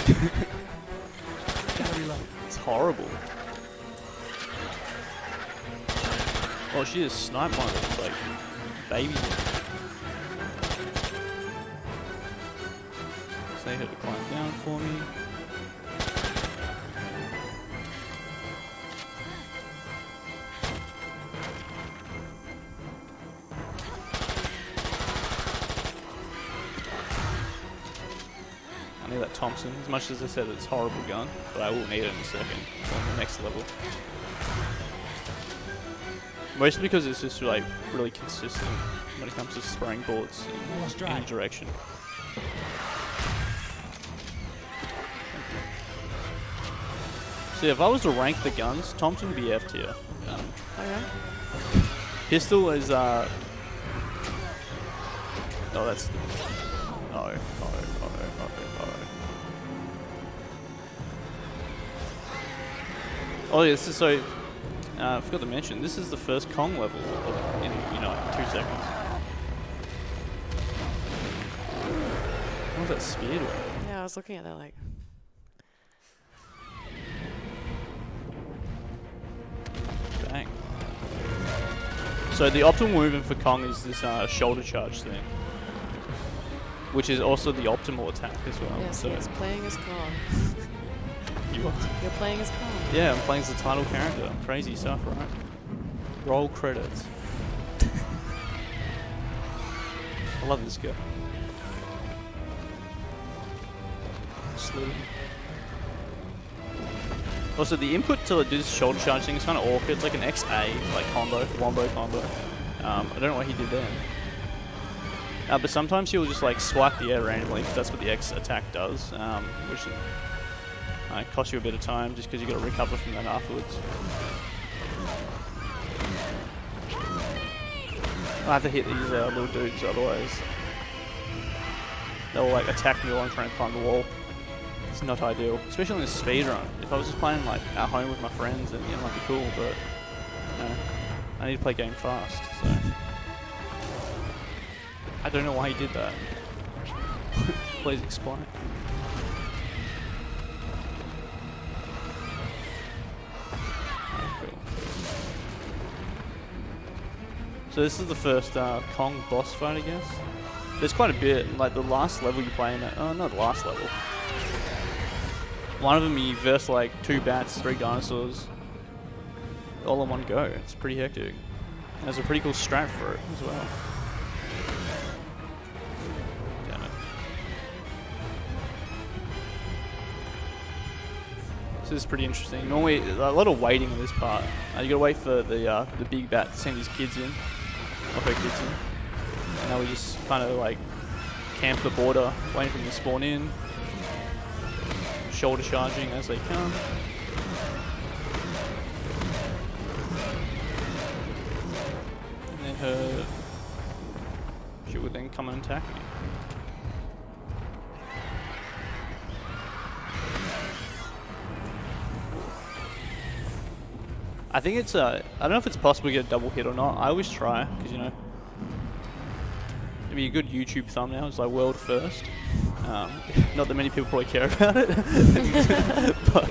It's horrible. Oh, she just sniped one of those like babies. Say her to climb down for me. I need that Thompson. As much as I said it's a horrible gun, but I will need it in a second on the next level. Mostly because it's just like really consistent when it comes to spraying bullets in any direction. So if I was to rank the guns, Thompson would be F tier. Oh yeah? Pistol is oh, that's no. Oh yeah, this is so. I forgot to mention, this is the first Kong level in 2 seconds. What was that spear doing? Yeah, I was looking at that like... Bang. So the optimal movement for Kong is this shoulder charge thing, which is also the optimal attack as well. Yeah, so he's playing as Kong. You are? You're playing as Kong. Yeah, I'm playing as the title character. Crazy stuff, right? Roll credits. I love this guy. Slew. Also, the input to do this shoulder charge thing is kind of awkward. It's like an XA, like wombo combo. I don't know what he did then. But sometimes he'll just like swipe the air randomly, because that's what the X attack does. Which It costs you a bit of time just because you got to recover from that afterwards. I have to hit these little dudes, otherwise they'll like attack me while I'm trying to climb the wall. It's not ideal, especially in a speedrun. If I was just playing like at home with my friends, then it might be cool, but I need to play game fast, so I don't know why he did that. Please explain. Cool. So this is the first Kong boss fight, I guess. There's quite a bit, like the last level you play in it. Oh, not the last level. One of them you verse like 2 bats, 3 dinosaurs, all in one go. It's pretty hectic. And there's a pretty cool strat for it as well. Damn it. So this is pretty interesting. Normally, a lot of waiting in this part. You gotta wait for the big bat to send his kids in, or her kids in. And now we just kind of like camp the border, waiting for them to spawn in. Shoulder charging as they come. And then she would then come and attack me. I think it's I don't know if it's possible to get a double hit or not. I always try, because you know, it'd be a good YouTube thumbnail. It's like world first. Not that many people probably care about it, but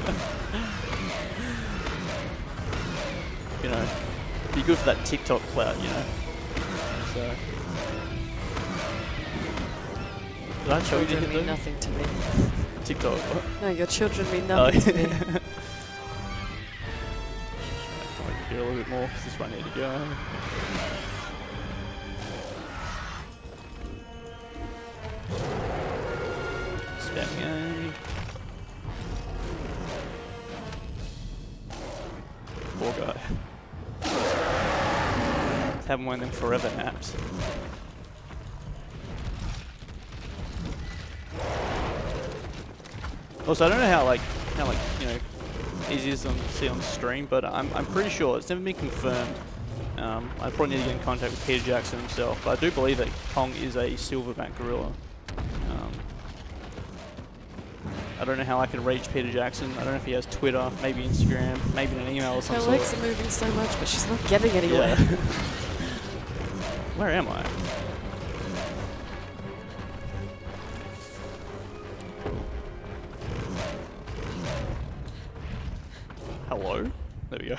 you know, be good for that TikTok clout, you know. So, did I show you to Children hit mean them? nothing to me. TikTok. What? No, your children mean nothing to me. Here a little bit more, because this one need to go. Spamming A. Poor guy. Just haven't one of them forever naps. Also, I don't know how you know, easy it is to see on stream, but I'm pretty sure it's never been confirmed. I probably need to get in contact with Peter Jackson himself, but I do believe that Kong is a silverback gorilla. I don't know how I can reach Peter Jackson. I don't know if he has Twitter, maybe Instagram, maybe an email or Her something. legs are moving so much, but she's not getting anywhere. Yeah. Where am I? Hello? There we go.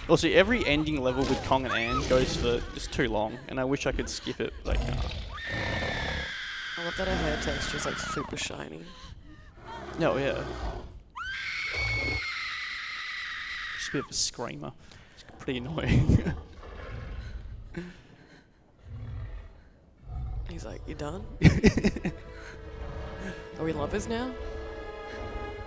Also, every ending level with Kong and Anne goes for just too long, and I wish I could skip it, but I can't. I love that her hair texture is like super shiny. No, yeah. Just a bit of a screamer. It's pretty annoying. He's like, you done? Are we lovers now?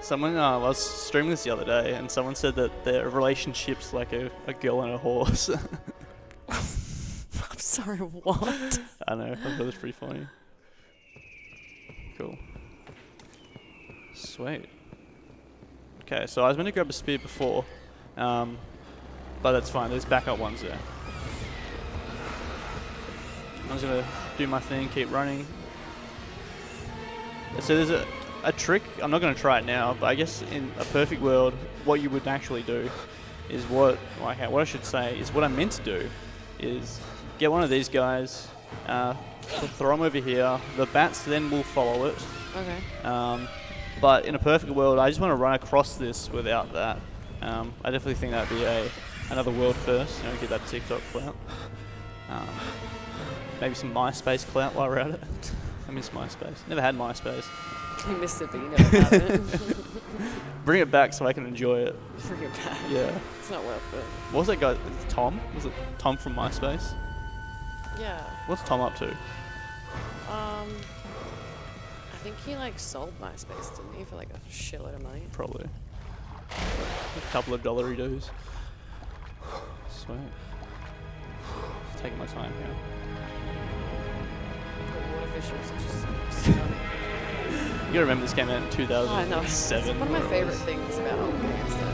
Someone, I was streaming this the other day, and someone said that their relationship's like a girl and a horse. I'm sorry, what? I know, I thought it was pretty funny. Cool. Sweet. Okay, so I was meant to grab a spear before, but that's fine, there's backup ones there. I'm just gonna do my thing, keep running. So there's a trick, I'm not gonna try it now, but I guess in a perfect world, what you would actually do is what I should say is what I'm meant to do is get one of these guys, throw them over here, the bats then will follow it. Okay. But in a perfect world, I just want to run across this without that. I definitely think that'd be another world first, you know, get that TikTok clout. Maybe some MySpace clout while we're at it. I miss MySpace. Never had MySpace. You missed it, but you never had it. Bring it back so I can enjoy it. Bring it back. Yeah. It's not worth it. What was that guy? Tom? Was it Tom from MySpace? Yeah. What's Tom up to? I think he like sold MySpace, didn't he, for like a shitload of money? Probably. A couple of dollary dues. Sweet. Just taking my time here. The water visuals are just stunning. gotta remember this came out in I know. It's 2007. one of my whatever it favorite was. things about games, though.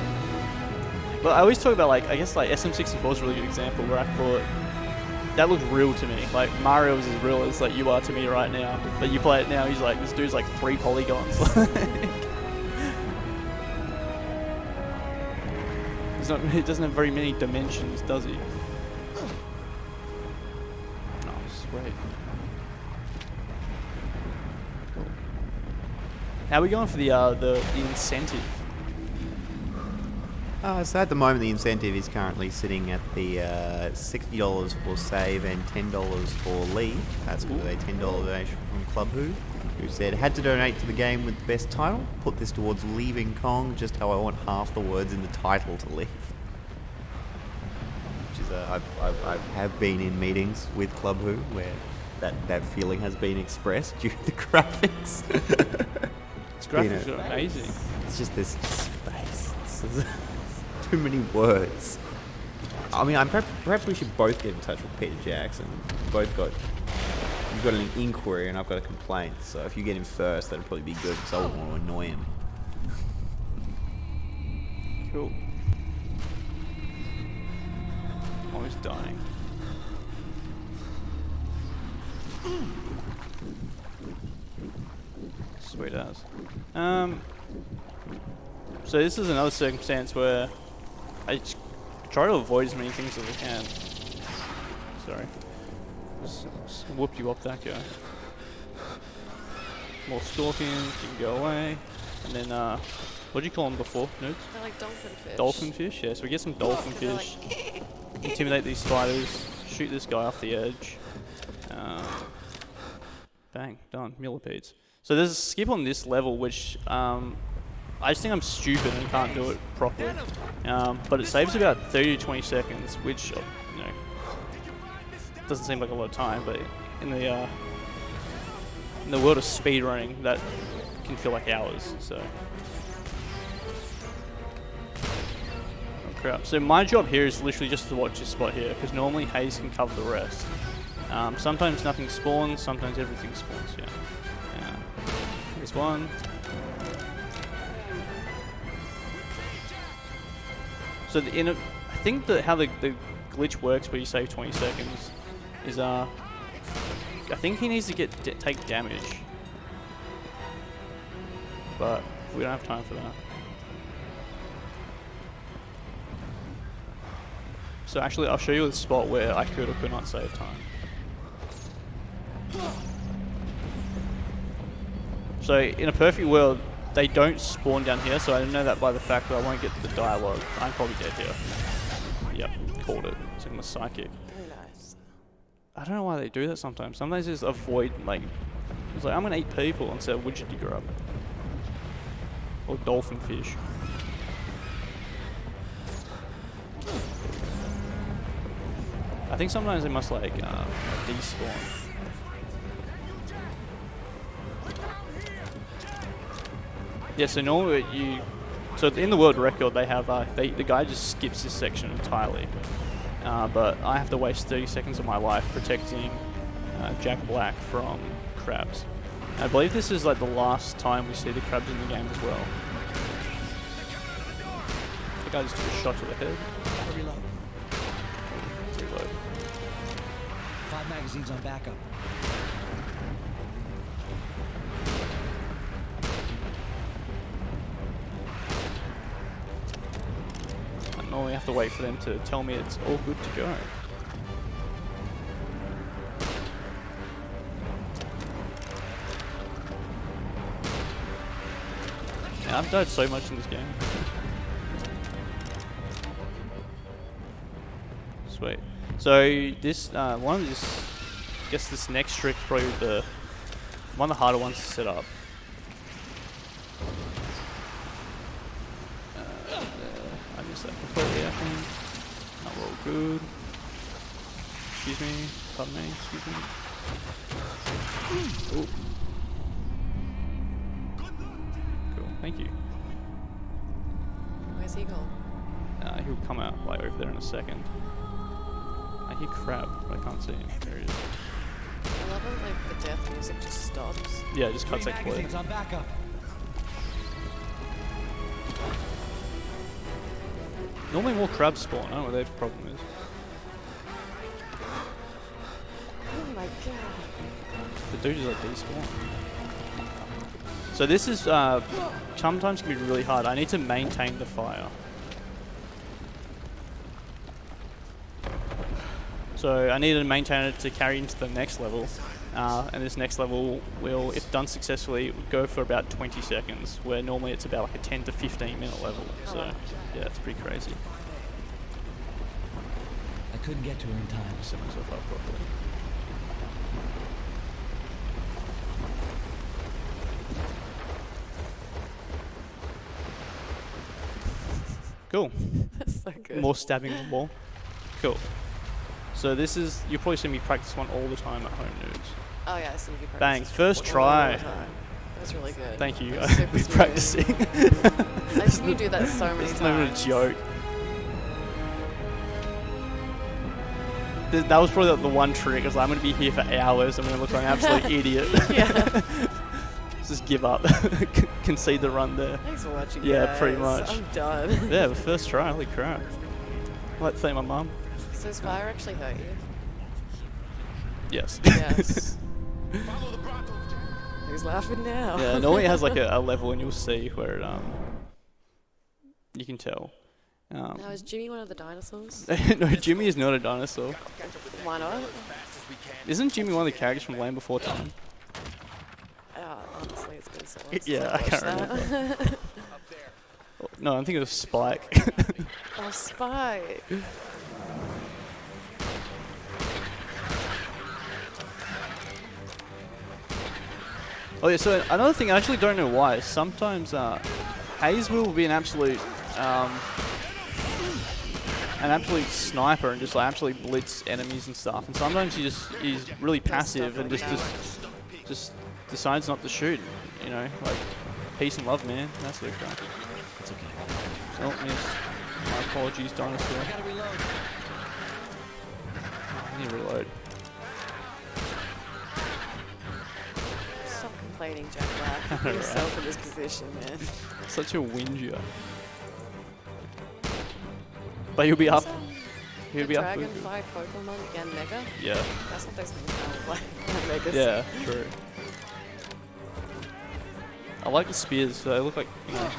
But I always talk about, like, I guess, like, SM64 is a really good example where I thought that looked real to me. Like, Mario is as real as, like, you are to me right now. But you play it now, he's like, this dude's like 3 polygons. He doesn't have very many dimensions, does he? Oh, sweet. Cool. How are we going for the incentive? So at the moment, the incentive is currently sitting at the $60 for save and $10 for leave. That's with a $10 donation from Club who said, had to donate to the game with the best title. Put this towards leaving Kong, just how I want half the words in the title to leave. Which is I have been in meetings with Club who where that feeling has been expressed due to the graphics. Its graphics are amazing. It's just this space. Too many words. I mean, perhaps we should both get in touch with Peter Jackson. You've got an inquiry and I've got a complaint. So if you get him first, that'd probably be good because I wouldn't want to annoy him. Cool. Always dying. Sweet as. So this is another circumstance where I just try to avoid as many things as I can. Sorry. Just whoop you up that guy. More scorpions, you can go away. And then, what did you call them before, Nudes? They're like dolphin fish. Dolphin fish, yeah. So we get some dolphin They're fish. Intimidate these spiders. Shoot this guy off the edge. Bang, done. Millipedes. So there's a skip on this level, which I just think I'm stupid and can't do it properly. But it saves about 30 to 20 seconds, which, you know, doesn't seem like a lot of time, but in the world of speedrunning, that can feel like hours. So. Oh crap! So my job here is literally just to watch this spot here, because normally Haze can cover the rest. Sometimes nothing spawns, sometimes everything spawns. Yeah. There's one. So I think that how the glitch works where you save 20 seconds is I think he needs to take damage, but we don't have time for that. So actually, I'll show you the spot where I could or could not save time. So in a perfect world, they don't spawn down here, so I know that by the fact that I won't get the dialogue. I'm probably dead here. Yep, called it. It's in the psychic. Very nice. I don't know why they do that sometimes. Sometimes they just avoid, like, it's like, I'm gonna eat people instead of widget digger up. Or dolphin fish. I think sometimes they must, like, despawn. Yeah, so normally so in the world record they have, the guy just skips this section entirely. But I have to waste 30 seconds of my life protecting Jack Black from crabs. And I believe this is like the last time we see the crabs in the game as well. The guy just took a shot to the head. Reload. Reload. 5 magazines on backup. I normally have to wait for them to tell me it's all good to go. Man, I've died so much in this game. Sweet. So this I guess this next trick is probably one of the harder ones to set up. I missed that completely, I think. Not all good. Excuse me. Pardon me. Excuse me. Ooh. Cool. Thank you. Where's he gone? He'll come out like over there in a second. I hear crab, but I can't see him. There he is. love it, like the death music just stops. Yeah, it just cuts Three like clear. magazines on backup. Normally more crabs spawn. I don't know what their problem is. Oh my god. The dude is like despawn. So this is sometimes can be really hard. I need to maintain the fire. So I need to maintain it to carry into the next level. And this next level will, if done successfully, go for about 20 seconds, where normally it's about like a 10 to 15 minute level. So yeah, it's pretty crazy. I couldn't get to her in time. Set myself up properly. Cool. That's so good. More stabbing the wall. Cool. So this is, you'll probably see me practice one all the time at home, nudes. Oh yeah, I see you practice. Bang, first all the try. time. That's really good. Thank you. That's super I've been smooth. practicing. I've seen you do that so many It's times. not even a joke. That was probably the one trick, is I'm going to be here for hours, I'm going to look like an absolute idiot. Yeah. Just give up. Concede the run there. Thanks for watching, Yeah, guys. pretty much. I'm done. Yeah, the first try, holy crap. I'd like to thank my mum. So does fire actually hurt you? Yes. Yes. Who's laughing now? Yeah, normally it has like a level, and you'll see where it, you can tell. Now, is Jimmy one of the dinosaurs? No, Jimmy is not a dinosaur. Why not? Isn't Jimmy one of the characters from Land Before Time? Honestly, it's been so long since Yeah, I I've can't watched that. No, I'm thinking of Spike. Oh, Spike. Oh yeah, so another thing, I actually don't know why. Sometimes Hayes will be an absolute sniper and just like absolutely blitz enemies and stuff. And sometimes he's really passive and just decides not to shoot. You know, like peace and love, man. That's the crap. It's okay. Oh, missed. My apologies, dinosaur. I gotta reload. I need to reload. Stop complaining, Jack Black. Put yourself in this position, man. Such a whinger. But he'll be up. He'll The be up. Dragonfly Pokemon again, Mega? Yeah. That's what those things sound like. Megas. Yeah, true. I like the spears, so they look like, you know,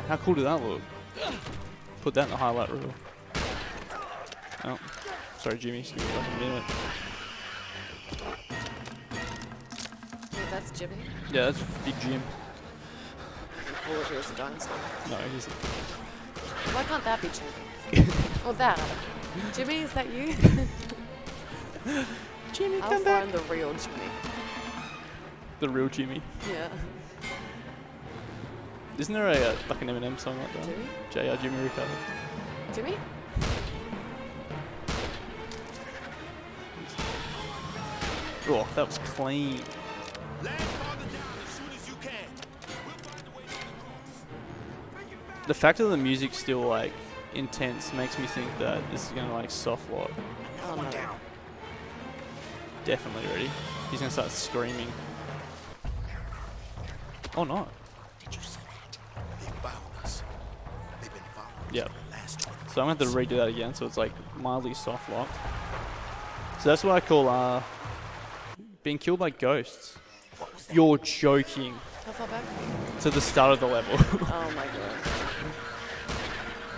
how cool did that look? Put that in the highlight reel. Oh, sorry Jimmy, just give me like a minute. Wait, that's Jimmy? Yeah, that's Big Jim. Or if he was a dinosaur. No, he's Why can't that be Jimmy? Or that? Jimmy, is that you? Jimmy, I'll come back. find the real Jimmy. The real Jimmy. Yeah. Isn't there a like an Eminem song like that? Jimmy? Jimmy Ricardo. Jimmy? Oh, that was clean. The fact that the music's still like intense makes me think that this is gonna like soft lock. Oh no. Definitely ready. He's gonna start screaming. Oh no. Did you see it? They found us. They've been following Yep. the last 20 So I'm gonna have to redo that again, so it's like mildly soft locked. So that's what I call being killed by ghosts. You're joking. How far back? To the start of the level. Oh my god.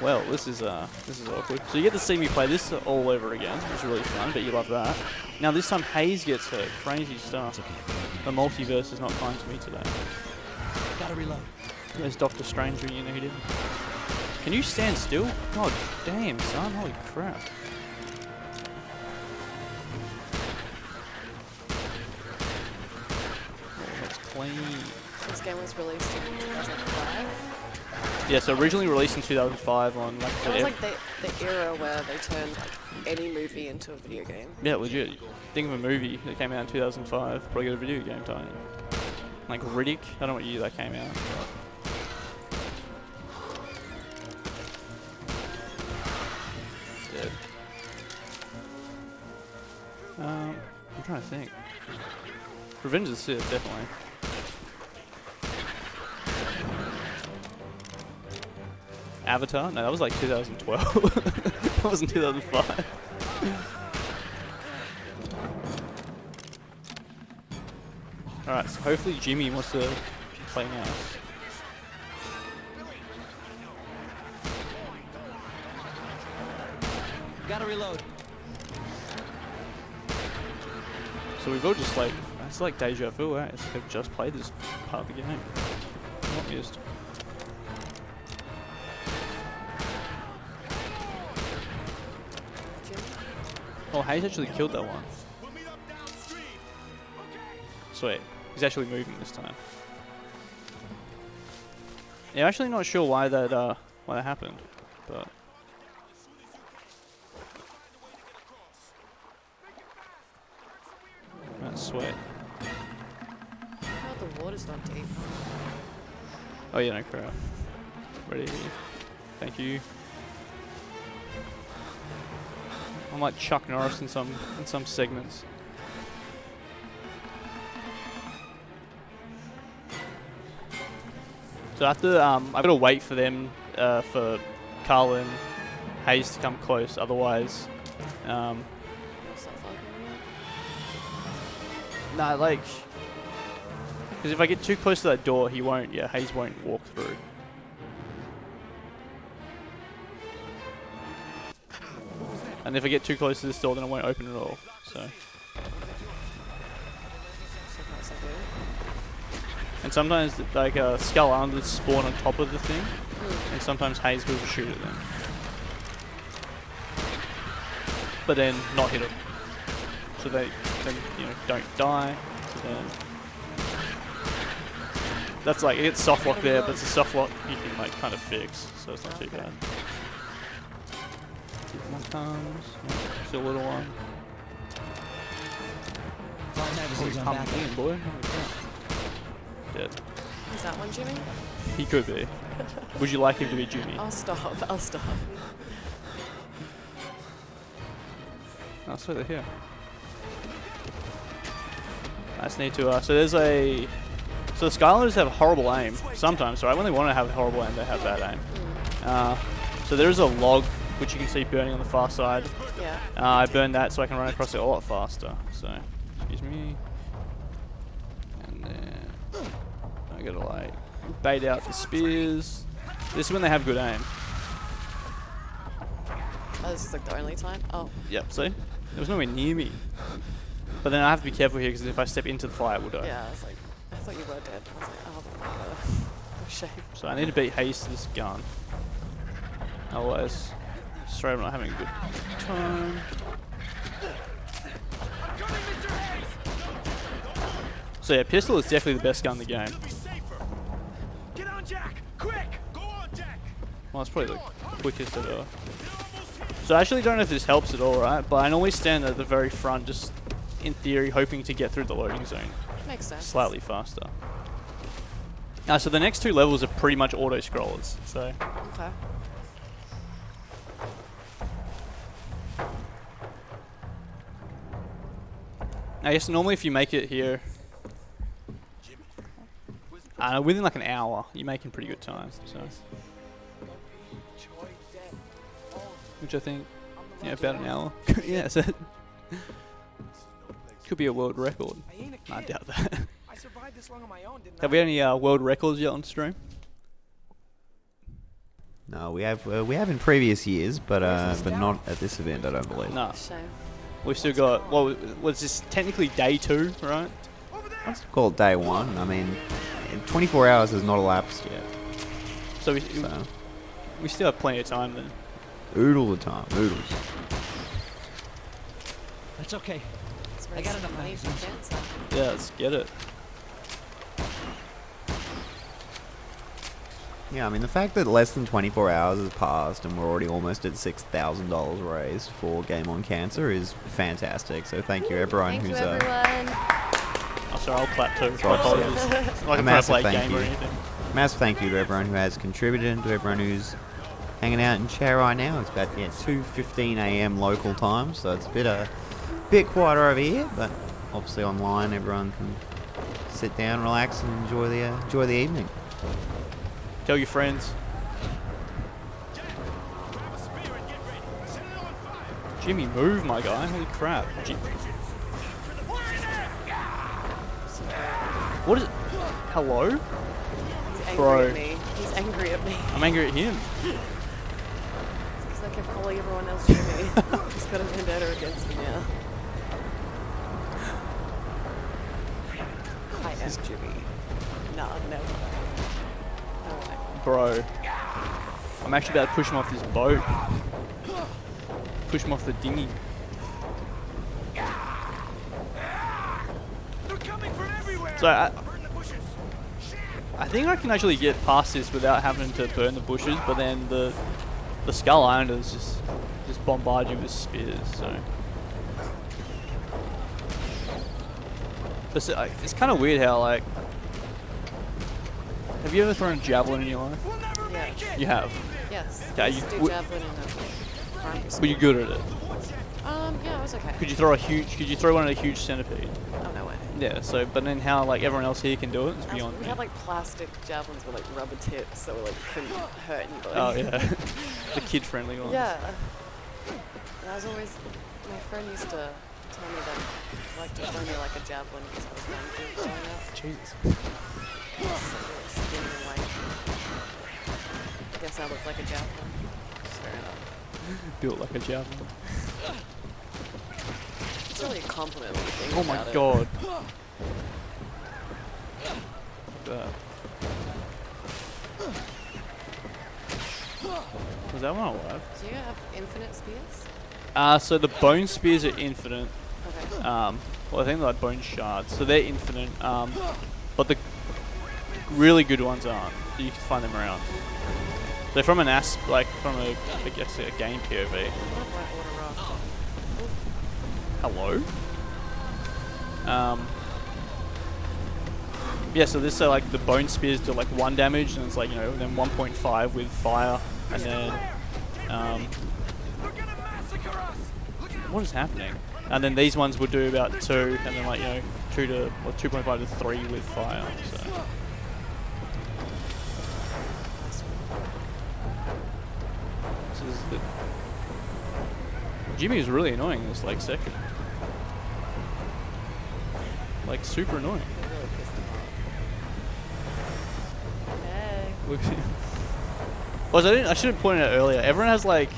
Well, this is awkward. So you get to see me play this all over again. It's really fun, but you love that. Now this time Hayes gets hurt. Crazy stuff. The multiverse is not kind to me today. Gotta reload. There's Doctor Strange when you need him. Can you stand still? God damn, son. Holy crap. Oh, that's clean. This game was released in 2005. Yeah, so originally released in 2005 on like That was like the era where they turned any movie into a video game. yeah, legit. Think of a movie that came out in 2005, probably got a video game tie-in. Like Riddick, I don't know what year that came out. Yeah. trying to think. Revenge of the Sith, definitely. Avatar? No, that was like 2012. That wasn't 2005. Alright, so hopefully Jimmy wants to play nice. Gotta reload. So we've all just like, it's like deja vu, eh? It's like I've just played this part of the game. Not used. Jimmy? Oh, Hayes actually killed that one. Sweet. He's actually moving this time. Yeah, I'm actually not sure why that happened, but that's sweet. Oh, the water's not deep. Oh yeah, no crap. Ready? Thank you. I'm like Chuck Norris in some segments. So after I've got to wait for them for Carl and Hayes to come close. Otherwise, You'll start following me. nah, like, because if I get too close to that door, he won't. Yeah, Hayes won't walk through. And if I get too close to this door, then it won't open at all. So. So far, so good. And sometimes, like, Skull Islanders spawn on top of the thing, and sometimes Hayes will shoot at them. But then not hit them. So they then, you know, don't die. So then that's like, it gets soft lock there, but it's a soft lock you can like kind of fix, so it's not too bad. One comes, still a little one. Five magazines on Pumping back. in, boy. Dead. Is that one Jimmy? He could be. Would you like him to be Jimmy? I'll stop. I'll stop. Oh, so they're here. I just need to, so there's a, so the Skylanders have horrible aim sometimes, right? When they want to have horrible aim, they have bad aim. So there is a log, which you can see burning on the far side. Yeah. I burned that so I can run across it a lot faster. So, excuse me. And then I gotta like bait out the spears. This is when they have good aim. Oh, this is like the only time? Oh. Yep, see? There was nowhere near me. But then I have to be careful here because if I step into the fire, it will die. Yeah, I was like, I thought you were dead. I was like, oh my god. Oh, shame. So I need to beat Hayes to this gun. Otherwise, straight up not having a good time. So yeah, pistol is definitely the best gun in the game. Get on, Jack! Quick! Go on, Jack! Well, it's probably the quickest ever. So I actually don't know if this helps at all, right? But I normally stand at the very front, just in theory, hoping to get through the loading zone Makes sense. slightly faster. So the next two levels are pretty much auto-scrollers, so... Okay. I guess normally if you make it here, within like an hour, you're making pretty good time. So, which I think, yeah, about an hour. Yeah, so could be a world record. I doubt that. I survived this long on my own, didn't Have we had any world records yet on stream? No, we have in previous years, but not at this event. I don't believe. No, Shame. we've still got. Well, was this technically day 2, right? I'd still call it day 1. I mean, 24 hours has not elapsed yet. So So we still have plenty of time then. oodle the time, oodles. That's okay. Let's I raise got some enough money for magazines. cancer. Yeah, let's get it. Yeah, I mean the fact that less than 24 hours has passed and we're already almost at $6,000 raised for Game on Cancer is fantastic. So thank you everyone Thank you, who's everyone. Oh, sorry, I'll clap too. Sorry, Apologies. It's not like I'm trying to massive play a thank game or you. anything. massive thank you to everyone who has contributed, to everyone who's hanging out in chat right now. It's about 2:15 a.m. local time, so it's a bit quieter over here, but obviously online, everyone can sit down, relax, and enjoy the evening. Tell your friends. Jimmy, move, my guy. Holy crap. What is it? Hello? He's angry Bro. at me. He's angry at me. I'm angry at him. Because I kept calling everyone else Jimmy. He's got a vendetta against me now. I am Jimmy. No, never. No way. Bro. I'm actually about to push him off this boat. Push him off the dinghy. So I think I can actually get past this without having to burn the bushes, but then the Skull Islanders just bombard you with spears. So, but it's kind of weird how like, have you ever thrown a javelin in your life? Yeah. You have. Yes. Okay, I used to do javelin in the primary school. Were you good at it? Yeah, I was okay. Could you throw one at a huge centipede? Oh, no way. Yeah. So, but then how like everyone else here can do it is beyond We me. had like plastic javelins with like rubber tips, so we like couldn't hurt anybody. Oh yeah, the kid-friendly ones. Yeah. And I was always, my friend used to tell me that I liked to throw me like a javelin because I was manly growing up. Jesus. Just like really skinny and white. I guess I looked like a javelin. Fair enough. Built like a javelin. It's really a compliment when you think Oh my about it. god. That. Was that one alive? Do you have infinite spears? So the bone spears are infinite. Okay. Well, I think they're like bone shards, so they're infinite. But the really good ones aren't. You can find them around. So from I guess a game POV. Hello. Yeah, so this like the bone spears do like 1 damage, and it's like, you know, then 1.5 with fire, and then what is happening? And then these ones would do about 2, and then like, you know, 2.5 to 3 with fire. So. So this is the Jimmy is really annoying in this like section. Like super annoying. Hey. Look at him. Well, I should have pointed out earlier. Everyone has like,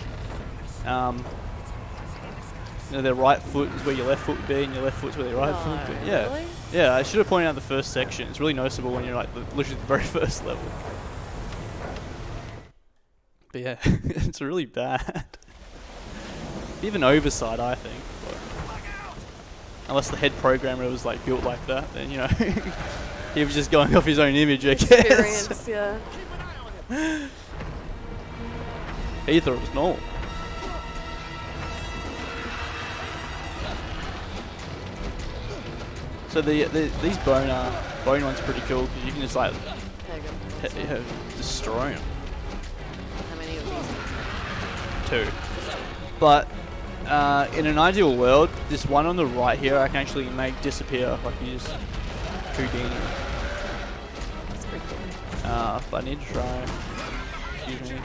you know, their right foot is where your left foot would be, and your left foot's where their right foot would be. Yeah, really? yeah. I should have pointed out the first section. It's really noticeable when you're like literally the very first level. But yeah, it's really bad. Bit of an oversight, I think. But unless the head programmer was like built like that, then, you know, he was just going off his own image, I guess. Experience, yeah. He thought it was normal. So these bone ones are pretty cool because you can just like destroy them. How many of these? 2. But in an ideal world, this one on the right here I can actually make disappear, like you just Houdini. That's pretty cool. But I need to try. Excuse me.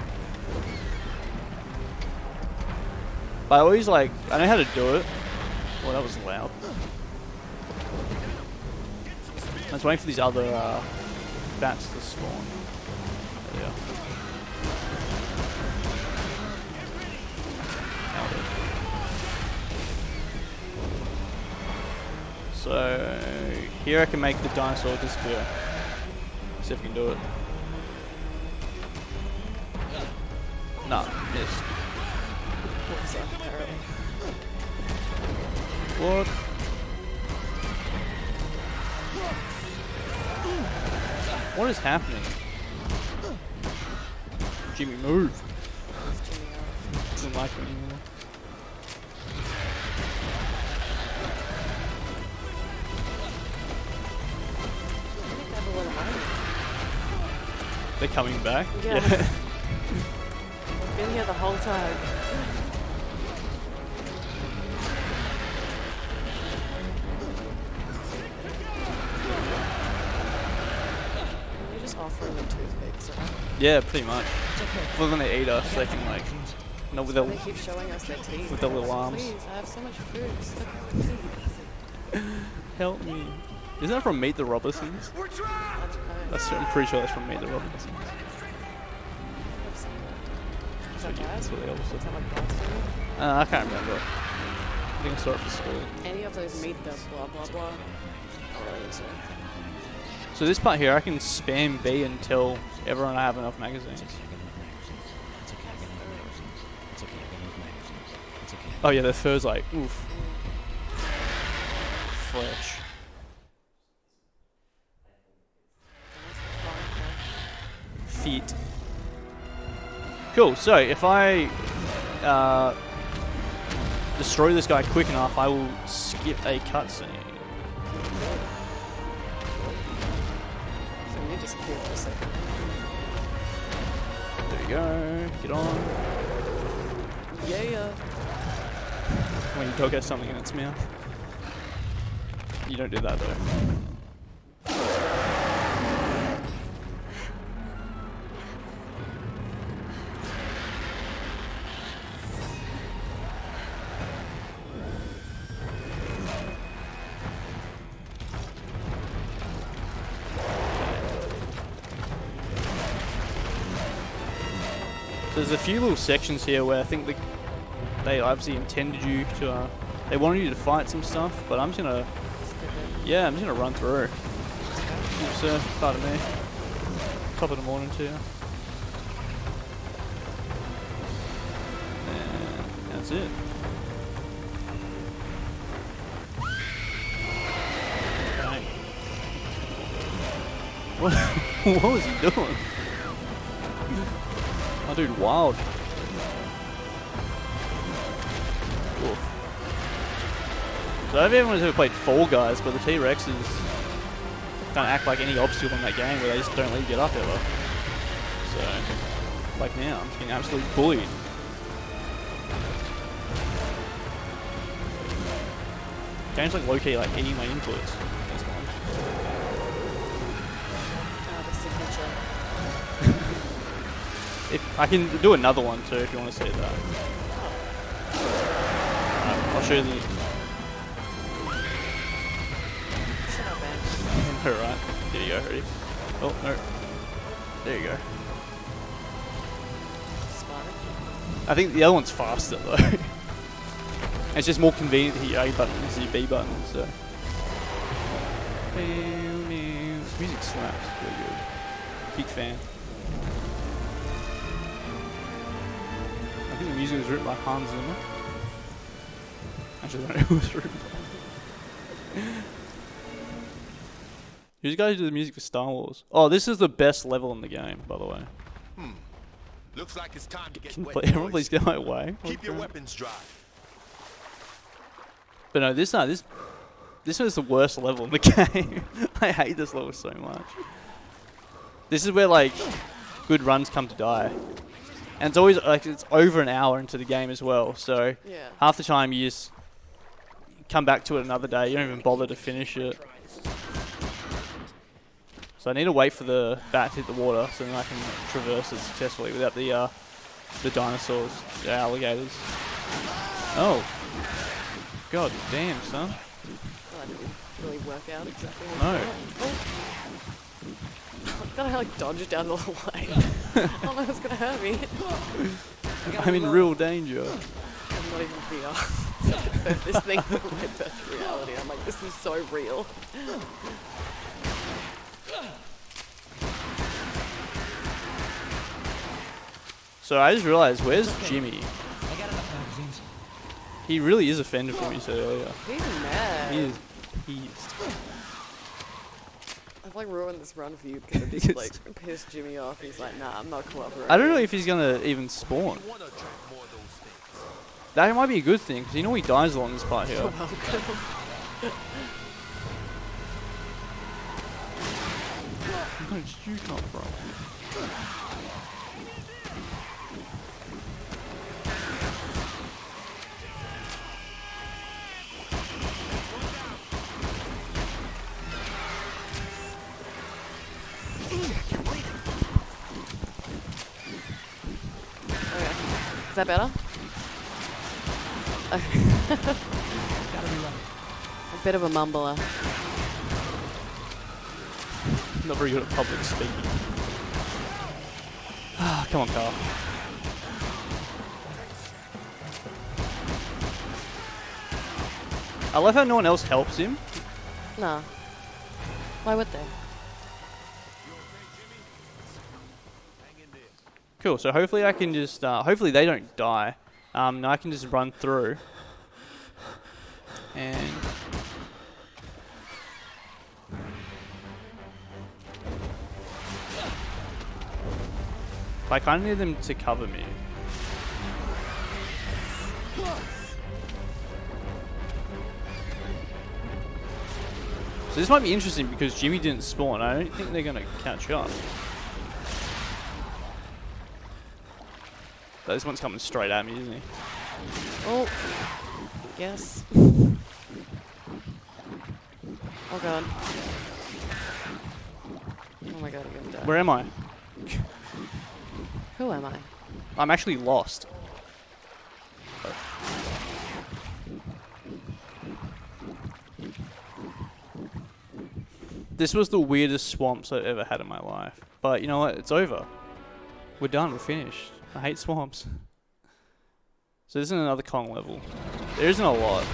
But I always like, I know how to do it. Well, that was loud. I was waiting for these other bats to spawn. There they are. So here I can make the dinosaur disappear. See if I can do it. No, missed. What? What is happening? Jimmy, move. Doesn't like me anymore. They're coming back? Yeah. I've been here the whole time. offering them toothpicks, right? Yeah, pretty much. Well, when they eat us, they can like, no, with They their keep showing us their teeth. with their little arms. Please, I have so much food. Just look at my teeth. Help me. Isn't that from Meet the Robinsons? I don't know. I'm pretty sure that's from Meet the Robinsons. I've seen that. Is that That's what they all Is said. that like blasphemy? I can't remember. I think I saw it for school. Any of those meet the blah blah blah? Not really, so. So this part here, I can spam B and tell everyone I have enough magazines. Oh yeah, their fur's like, oof. Fresh. Feet. Cool, so if I destroy this guy quick enough, I will skip a cutscene. So you just appear for a second. There you go, get on. Yeah. When your dog has something in its mouth. You don't do that though. There's a few little sections here where I think they obviously intended you to, they wanted you to fight some stuff, but I'm just gonna, yeah, I'm just gonna run through. So, pardon me. Top of the morning to you. And that's it. Okay. What, what was he doing? Oh, dude, wild. Oof. So I don't know if everyone's ever played Fall Guys, but the T-Rexes don't act like any obstacle in that game where they just don't let you get up ever. So, like now, I'm just getting absolutely bullied. Game's like low-key like eating my inputs. That's fine. The signature. If I can do another one too, if you want to see that. I'll show you the. Shut up, man. Alright, there you go, ready? Oh, no. There you go. Smart. I think the other one's faster though. It's just more convenient to hit your A button than your B button, so. Music slaps, really good. Big fan. I think the music was written by Hans Zimmer. Actually, I don't know who it was written by. Who's the guy who did the music for Star Wars? Oh, this is the best level in the game, by the way. Looks like it's time to get Can wet, play, everyone boys. please get my way. Keep your weapons dry. But no, this was the worst level in the game. I hate this level so much. This is where like good runs come to die. And it's always like it's over an hour into the game as well. So Yeah. half the time you just come back to it another day. You don't even bother to finish it. So I need to wait for the bat to hit the water so then I can traverse it successfully without the dinosaurs, the alligators. Oh. God damn, son. Well, that didn't really work out exactly. No. God, I like dodged down the way. Oh no, it's gonna hurt me. I'm in real danger. I'm not even VR. It's like the furthest thing from my best reality. I'm like, this is so real. So I just realized, where's Jimmy? He really is offended for me, you said earlier. He's mad. He is pissed. I've like ruined this run for you because I just like pissed Jimmy off. He's like, nah, I'm not cooperating. I don't know if he's gonna even spawn. That might be a good thing, because you know he dies along this part here. You're welcome. Where did you come from? that better? Gotta be right. A bit of a mumbler. Not very good at public speaking. Ah, come on, Carl. I love how no one else helps him. Nah. Why would they? Cool, so hopefully I can just, hopefully they don't die. Now I can just run through. And... I kind of need them to cover me. So this might be interesting because Jimmy didn't spawn. I don't think they're going to catch up. But this one's coming straight at me, isn't he? Oh. Yes. Oh god. Oh my god, I'm gonna die. Where am I? Who am I? I'm actually lost. This was the weirdest swamps I've ever had in my life. But you know what? It's over. We're done. We're finished. I hate swamps. So this is another Kong level. There isn't a lot.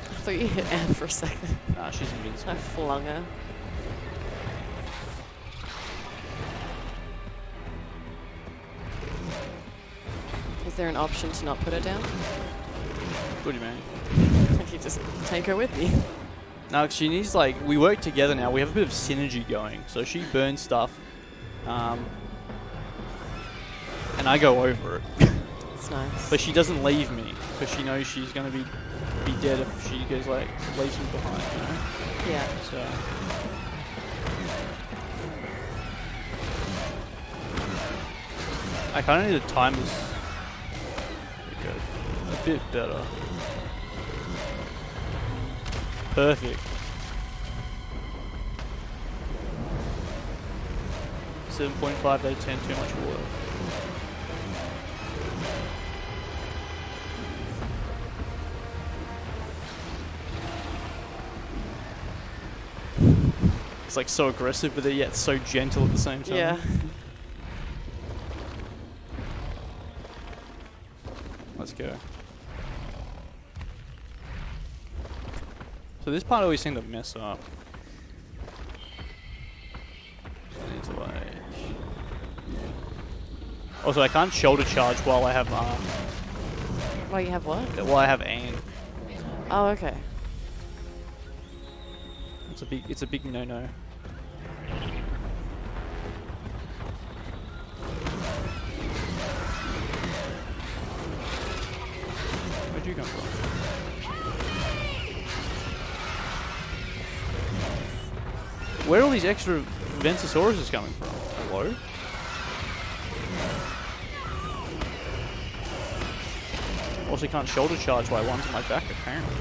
I thought you hit Anne for a second. Nah, she's invincible. I flung her. Is there an option to not put her down? What do you mean? Like you just take her with me. No, she needs like, we work together now. We have a bit of synergy going. So she burns stuff. And I go over it. It's nice. But she doesn't leave me. Because she knows she's going to be dead if she goes like, leaves me behind, you know? Yeah. So... I kind of need to time this a bit better. Perfect. 7.5 day 10, too much water. It's like so aggressive, but yet so gentle at the same time. Yeah. Let's go. So this part always seemed to mess up. I need to like... Also, I can't shoulder charge while I have Well, you have what? while I have aim. Oh, okay. It's a big no-no. Where'd you come from? Where are all these extra Ventusauruses coming from? Hello? Also can't shoulder charge while one's on my back, apparently.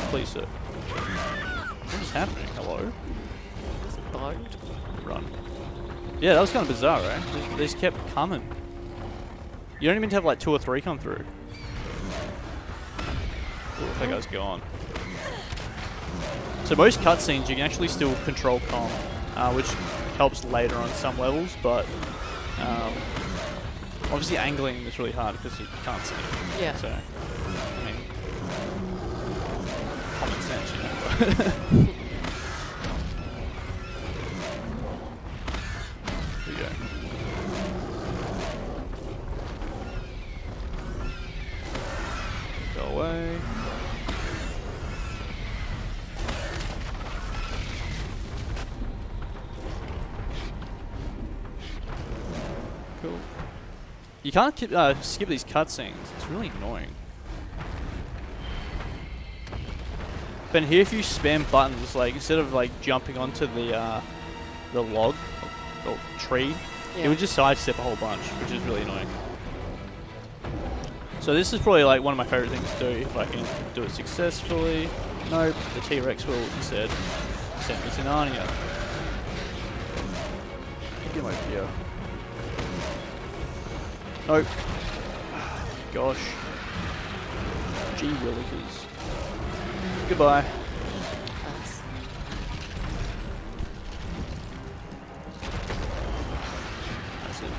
Please, sir. What is happening? Hello? It's bugged. Run. Yeah, that was kind of bizarre, right? They just kept coming. You don't even have like 2 or 3 come through. Ooh, that guy's gone. So most cutscenes you can actually still control Kong, which helps later on some levels, but obviously angling is really hard because you can't see him. Yeah. So, I mean, common sense, you know. Here we go. Go away. Cool. You can't skip these cutscenes. It's really annoying. But here, if you spam buttons, like instead of like jumping onto the log or tree, it would just sidestep a whole bunch, which is really annoying. So this is probably like one of my favorite things to do if I can do it successfully. Nope, the T-Rex will instead send me to Narnia. Get him over here. Nope. Gosh. Gee willikers. Goodbye. Nice. That's it.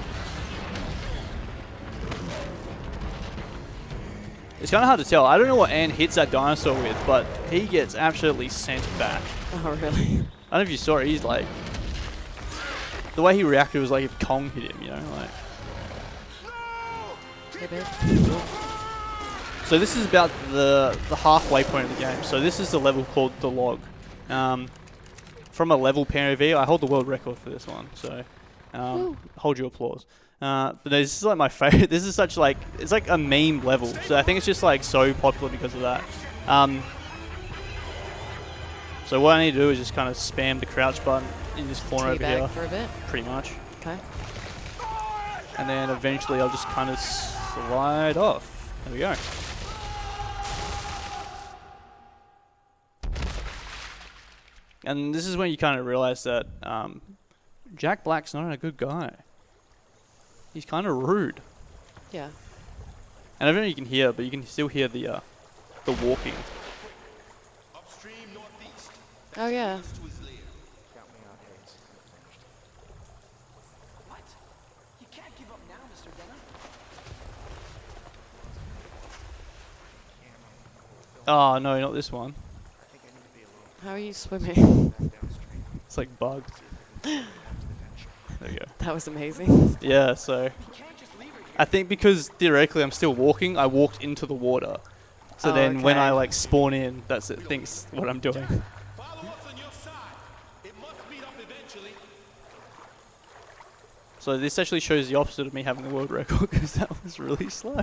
It's kind of hard to tell. I don't know what Ann hits that dinosaur with, but he gets absolutely sent back. Oh, really? I don't know if you saw it. He's like, the way he reacted was like if Kong hit him, you know, like. Hey, babe. So this is about the halfway point of the game. So this is the level called the log. From a level POV, I hold the world record for this one. So hold your applause. But this is like my favorite. This is such like, it's like a meme level. So I think it's just like so popular because of that. So what I need to do is just kind of spam the crouch button in this corner over here. For a bit. Pretty much. Okay. And then eventually I'll just kind of slide off. There we go. And this is when you kind of realize that Jack Black's not a good guy. He's kind of rude. Yeah. And I don't know if you can hear, but you can still hear the walking. Upstream northeast. Oh, yeah. What? You can't give up now, Mr. Denham. Oh, no, not this one. How are you swimming? It's like bugged. There we go. That was amazing. Yeah, so I think because theoretically I'm still walking, I walked into the water. So then when I like spawn in, that's it. Thinks what I'm doing. Follow us on your side. It must meet up eventually. So this actually shows the opposite of me having the world record because that was really slow.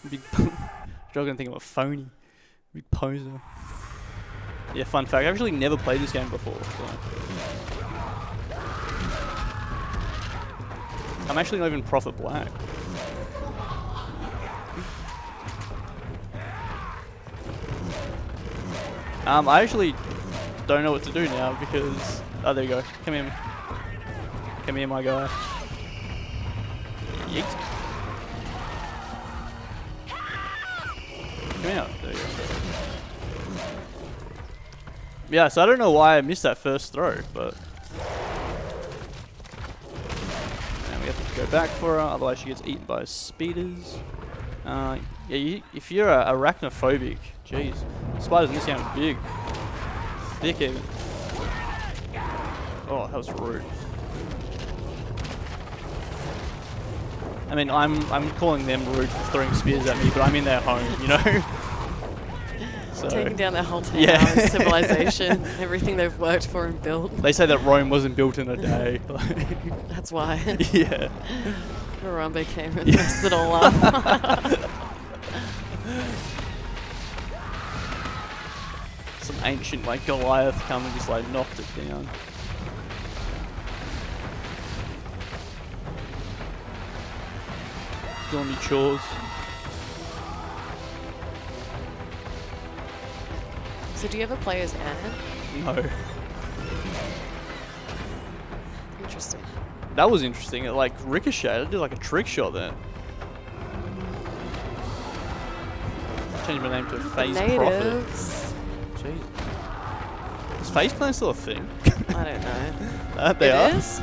Big struggling to think of a phony. Big poser. Yeah, fun fact. I've actually never played this game before. So. I'm actually not even Prophetblack. I actually don't know what to do now because... Oh, there you go. Come here. Come here, my guy. Yeet. Come out. There you go. Yeah, so I don't know why I missed that first throw, but... And we have to go back for her, otherwise she gets eaten by speeders. Yeah, if you're arachnophobic, jeez. Spiders in this game are big. Thick even. Oh, that was rude. I mean, I'm calling them rude for throwing spears at me, but I'm in their home, you know? So, Taking down their whole town, yeah. civilization, everything they've worked for and built. They say that Rome wasn't built in a day. That's why. Yeah. Harambe came and messed it all up. Some ancient like Goliath come and just like knocked it down. Doing me chores. So do you ever play as Anne? No. Interesting. That was interesting. It like ricocheted. I did like a trick shot there. Changed my name to Phase Prophet. Natives. Jeez. Is Phase Clan still a thing? I don't know. They are. It is?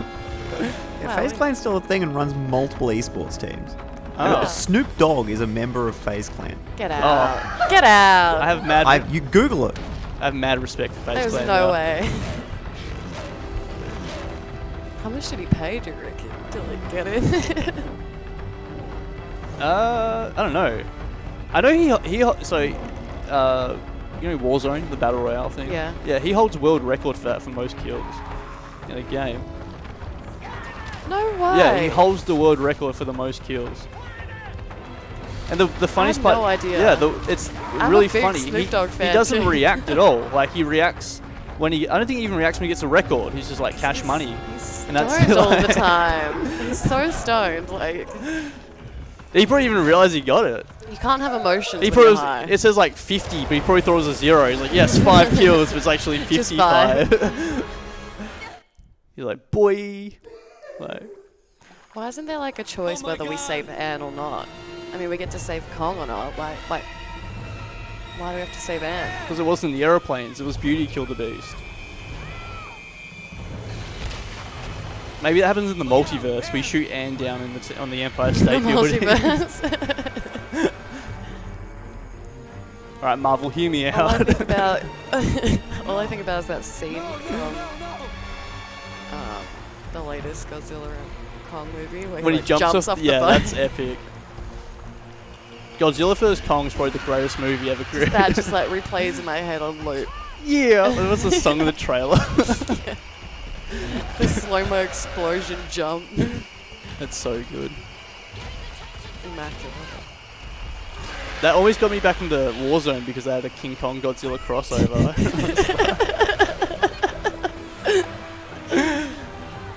Yeah, Wow. FaZe Clan's still a thing and runs multiple esports teams. Oh. Snoop Dogg is a member of FaZe Clan. Get out. Get out. I have mad. You Google it. I have mad respect for Phase There's Clan. no now. way. How much did he pay, do you reckon, to like get in? I don't know. I know he so you know Warzone, the battle royale thing. Yeah. Yeah, he holds world record for that for most kills in a game. No way. Yeah, he holds the world record for the most kills. And the funniest part, no idea. yeah, it's I'm really a big funny. Snoop Dogg He fan doesn't too. react at all. Like he reacts when I don't think he even reacts when he gets a record. He's just like cash money. He's And that's stoned all like- the time. He's so stoned, like. He probably even realized he got it. You can't have emotions He when probably you're high. it says like 50, but he probably thought it was a 0. He's like, yes, 5 kills, but it's actually Just 55. He's like, boy. Like, Why isn't there like a choice whether we save Anne or not? I mean, we get to save Kong or not. Why do we have to save Anne? because it wasn't the aeroplanes, it was Beauty killed the Beast. Maybe that happens in the multiverse. We shoot Anne down in on the Empire State The Building. multiverse. Alright, Marvel, hear me all I out. think about, all I think about is that scene from the latest Godzilla and Kong movie where When he he like, jumps off yeah, the boat. that's epic. Godzilla vs Kong is probably the greatest movie ever created. That just like replays in my head on loop. Yeah, that was the song of the trailer. The slow-mo explosion jump. That's so good. Immaculate. That always got me back into Warzone because they had a King Kong Godzilla crossover.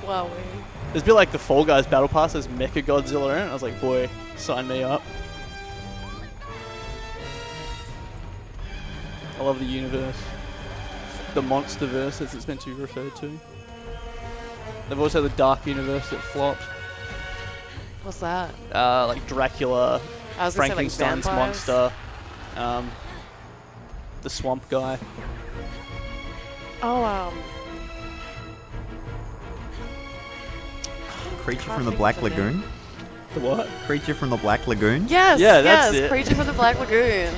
Wow. It's a bit like the Fall Guys Battle Pass has Mecha Godzilla in it. I was like, boy, sign me up. I love the universe. The Monsterverse, as it's meant to be referred to. They've also had the Dark Universe that flopped. What's that? Like Dracula, I was gonna say, like, Frankenstein's vampires? monster, the Swamp Guy. Oh, Creature Can't from the think Black of the name. Lagoon. The what? Creature from the Black Lagoon. yes, Yeah, that's yes, it. Creature from the Black Lagoon.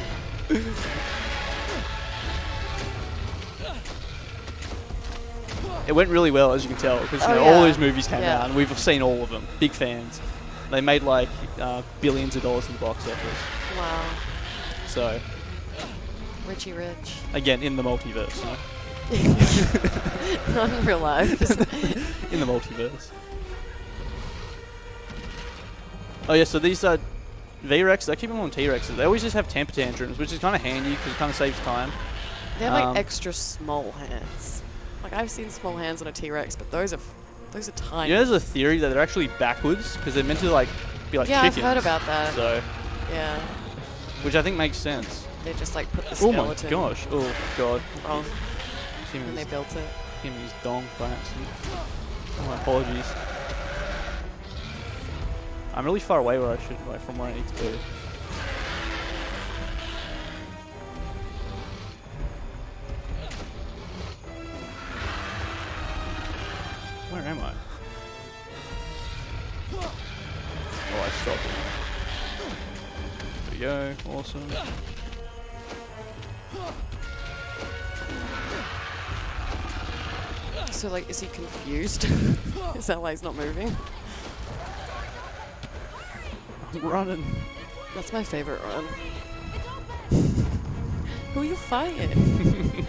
It went really well, as you can tell, because Oh, all yeah. those movies came Yeah. out, and we've seen all of them. Big fans. They made like billions of dollars in the box office. Wow. So Richie Rich. again, in the multiverse, you know? Not in real life. Just In the multiverse. Oh yeah, so these V-Rex, they keep them on T-Rexes. They always just have temper tantrums, which is kind of handy because it kind of saves time. they have like Um, extra small hands. Like I've seen small hands on a T-Rex, but those are tiny. You know, there's a theory that they're actually backwards because they're meant to like be like yeah, chickens. I've heard about that. So, Yeah, which I think makes sense. they just like put the Oh skeleton my gosh! Oh god! wrong, Him and and they his, built it. him and his dong by accident. Oh, my apologies. I'm really far away from where I need to be. Where am I? Oh, I stopped it. There we go. Awesome. So like, is he confused? Is that why he's not moving? I'm running. That's my favorite run. Who are you fighting?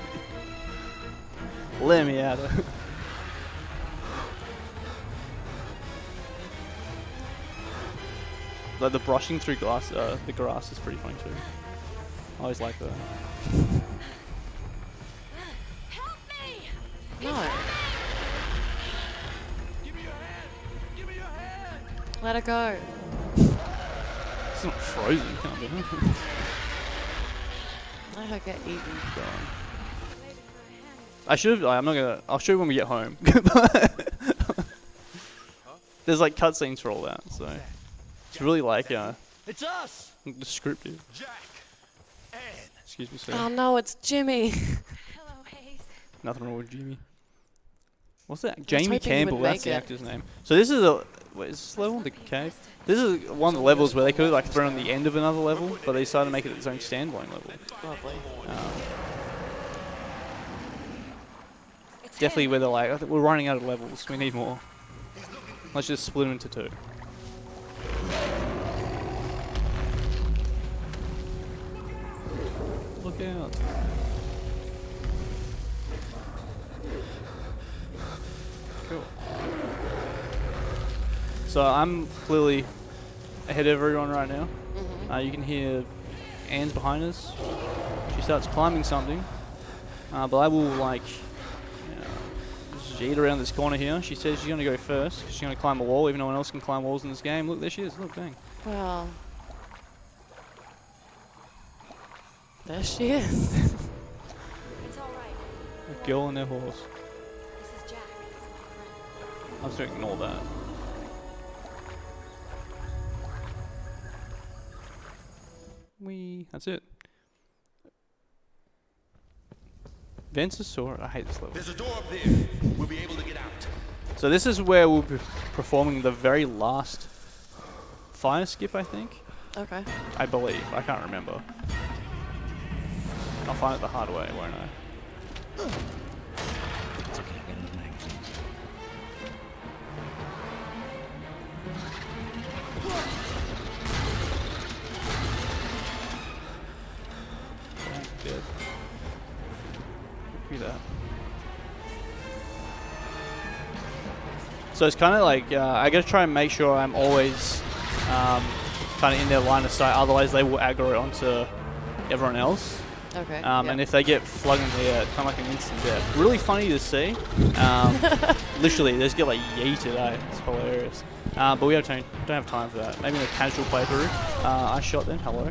Let me at it. Like the brushing through glass, the grass is pretty funny too. I always like that. Help me! No. Let it go. It's not frozen, can't be. Let her get eaten. I should have. I'm not gonna. I'll show you when we get home. There's like cutscenes for all that, so it's really like It's us! descriptive. Jack, Anne, Excuse me, sir. Oh no, it's Jimmy. Hello, Hayes. Nothing wrong with Jimmy. What's that? was Jamie hoping you Campbell. would That's make the it. actor's name. So this is a. Wait, is this level in the cave? This is one of the levels where they could have like thrown the end of another level, but they decided to make it its own standalone level. Lovely. It's Definitely him. where they're like, "I think we're running out of levels. We need more. Let's just split them into 2. Look out. Cool. So I'm clearly ahead of everyone right now. You can hear Anne's behind us. She starts climbing something. But I will like jeet around this corner here. She says she's going to go first. She's going to climb a wall, even though no one else can climb walls in this game. Look, there she is. Look, dang. Well. There she is. It's all right. A girl and their horse. This is Jack. He's my friend. I'm just gonna ignore that. That's it. Ventusaur. I hate this level. There's a door up there. We'll be able to get out. So this is where we'll be performing the very last fire skip, I think. Okay. I believe. I can't remember. I'll find it the hard way, won't I? It's okay, I got enough magazines. Yeah, dead. Look at that. So it's kind of like, I gotta try and make sure I'm always kind of in their line of sight, otherwise they will aggro onto everyone else. Okay. And if they get flogged in the air, it's kind of like an instant death. Really funny to see. Literally, they just get like yeeted, eh? It's hilarious. But we don't have time for that. Maybe in a casual playthrough. I shot then, hello.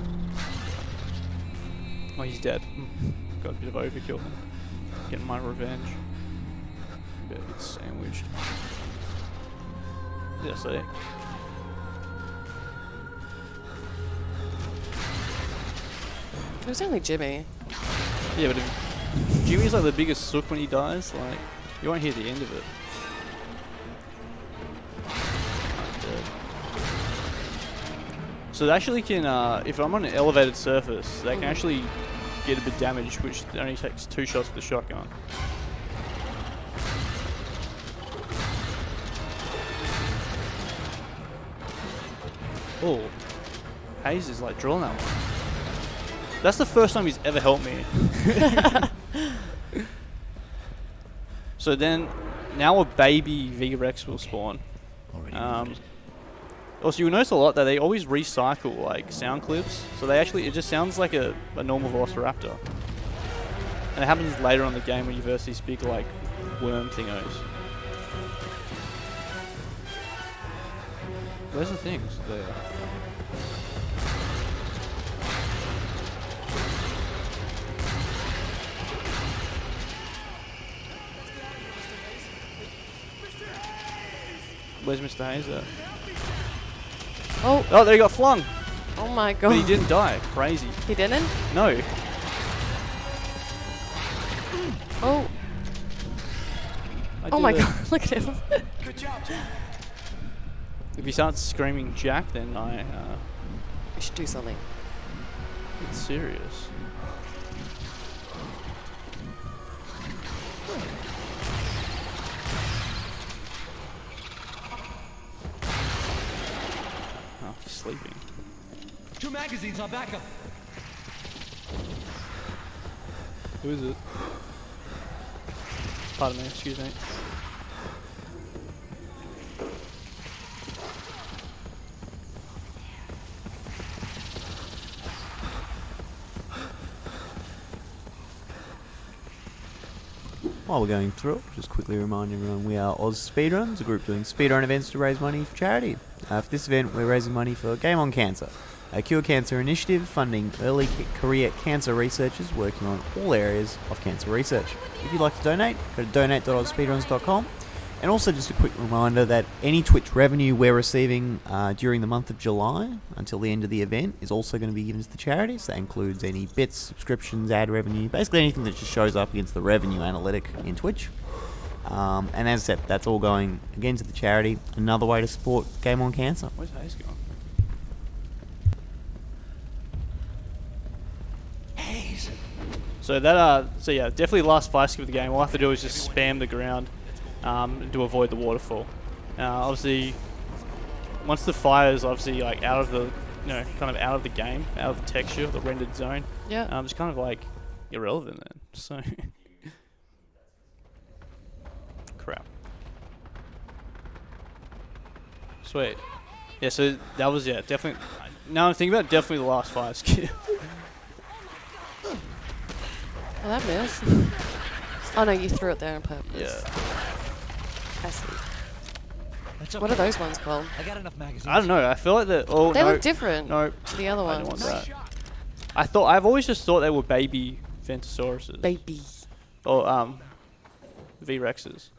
Oh, he's dead. Got a bit of overkill then. Getting my revenge. Better get sandwiched. Yeah, so It was only Jimmy. yeah, but if Jimmy's like the biggest sook when he dies, like, you won't hear the end of it. I'm dead. So they actually can, if I'm on an elevated surface, they can actually get a bit damaged, which only takes 2 shots with the shotgun. Oh, Hayes is like drilling that one. That's the first time he's ever helped me. So then, now a baby V-Rex will spawn. Already Also, you'll notice a lot that they always recycle like sound clips. So they actually, it just sounds like a normal Velociraptor. And it happens later on in the game when you verse these big like worm thingos. Where's the things? There. Where's Mr. Hayes at? Oh, Oh, there he got flung! oh my god. But he didn't die. Crazy. He didn't? No. Oh. I Oh did my it. god, look at him. Good job, Jack. If he starts screaming Jack, then We should do something. it's serious. Oh, he's sleeping. 2 magazines on backup. Who is it? Pardon me, excuse me. While we're going through it, just quickly remind everyone we are AusSpeedruns, a group doing speedrun events to raise money for charity. For this event, we're raising money for Game on Cancer, a cure cancer initiative funding early career cancer researchers working on all areas of cancer research. If you'd like to donate, go to donate.ausspeedruns.com. And also just a quick reminder that any Twitch revenue we're receiving during the month of July until the end of the event is also going to be given to the charities. That includes any bits, subscriptions, ad revenue, basically anything that just shows up against the revenue analytic in Twitch. And as I said, that's all going again to the charity. Another way to support Game on Cancer. Where's Hayes going? Hayes! So that so yeah, definitely the last fire skip of the game. All I have to do is just spam the ground to avoid the waterfall. Obviously, once the fire is obviously like out of the, kind of out of the game, out of the texture, the rendered zone, Yeah. it's kind of like irrelevant then. So crap. Sweet. Yeah. So that was definitely. Now I'm thinking about it, definitely the last fire skip. Oh, that missed. Oh no, you threw it there on purpose. Yeah. I see. That's okay. What are those ones called? I got enough magazines. I don't know. I feel like they're all. They no, look different No, to the other I don't ones. want that. I've always just thought they were baby Ventosauruses. Baby. Or V-Rexes.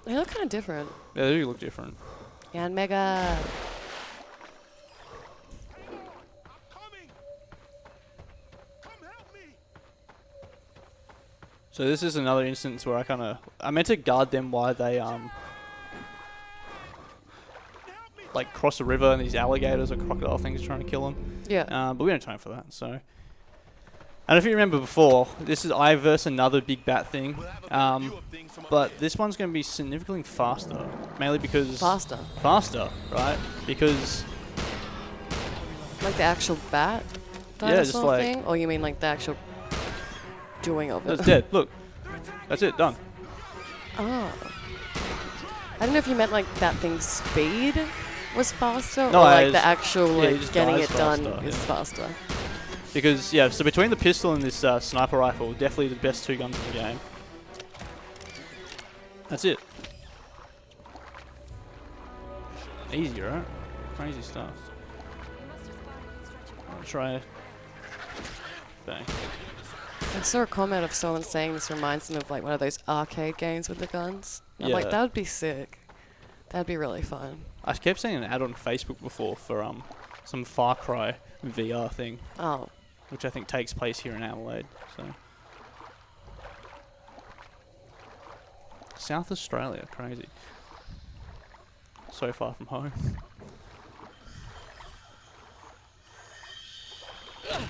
They look kind of different. Yeah, they do look different. Yeah, and Mega. So this is another instance where I meant to guard them while they like cross a river and these alligators or crocodile things are trying to kill them. Yeah. But we don't have time for that. So, and if you remember before, this is I versus another big bat thing. But this one's going to be significantly faster, mainly because Faster. Faster, right? Because Like the actual bat Yeah, just dinosaur like- thing? Or you mean like the actual doing of it? it's dead. Look, that's it. Done. Oh. I don't know if you meant like that thing's speed was faster No, or I like just- the actual yeah, like it just getting dies it done faster, is yeah. faster. Because yeah, so between the pistol and this sniper rifle, definitely the best two guns in the game. That's it. Easy, right? Crazy stuff. I'll try. Bang. I saw a comment of someone saying this reminds them of like one of those arcade games with the guns. I'm like, Yeah. that would be sick. That'd be really fun. I kept seeing an ad on Facebook before for some Far Cry VR thing, Oh, which I think takes place here in Adelaide. So South Australia, crazy. So far from home. There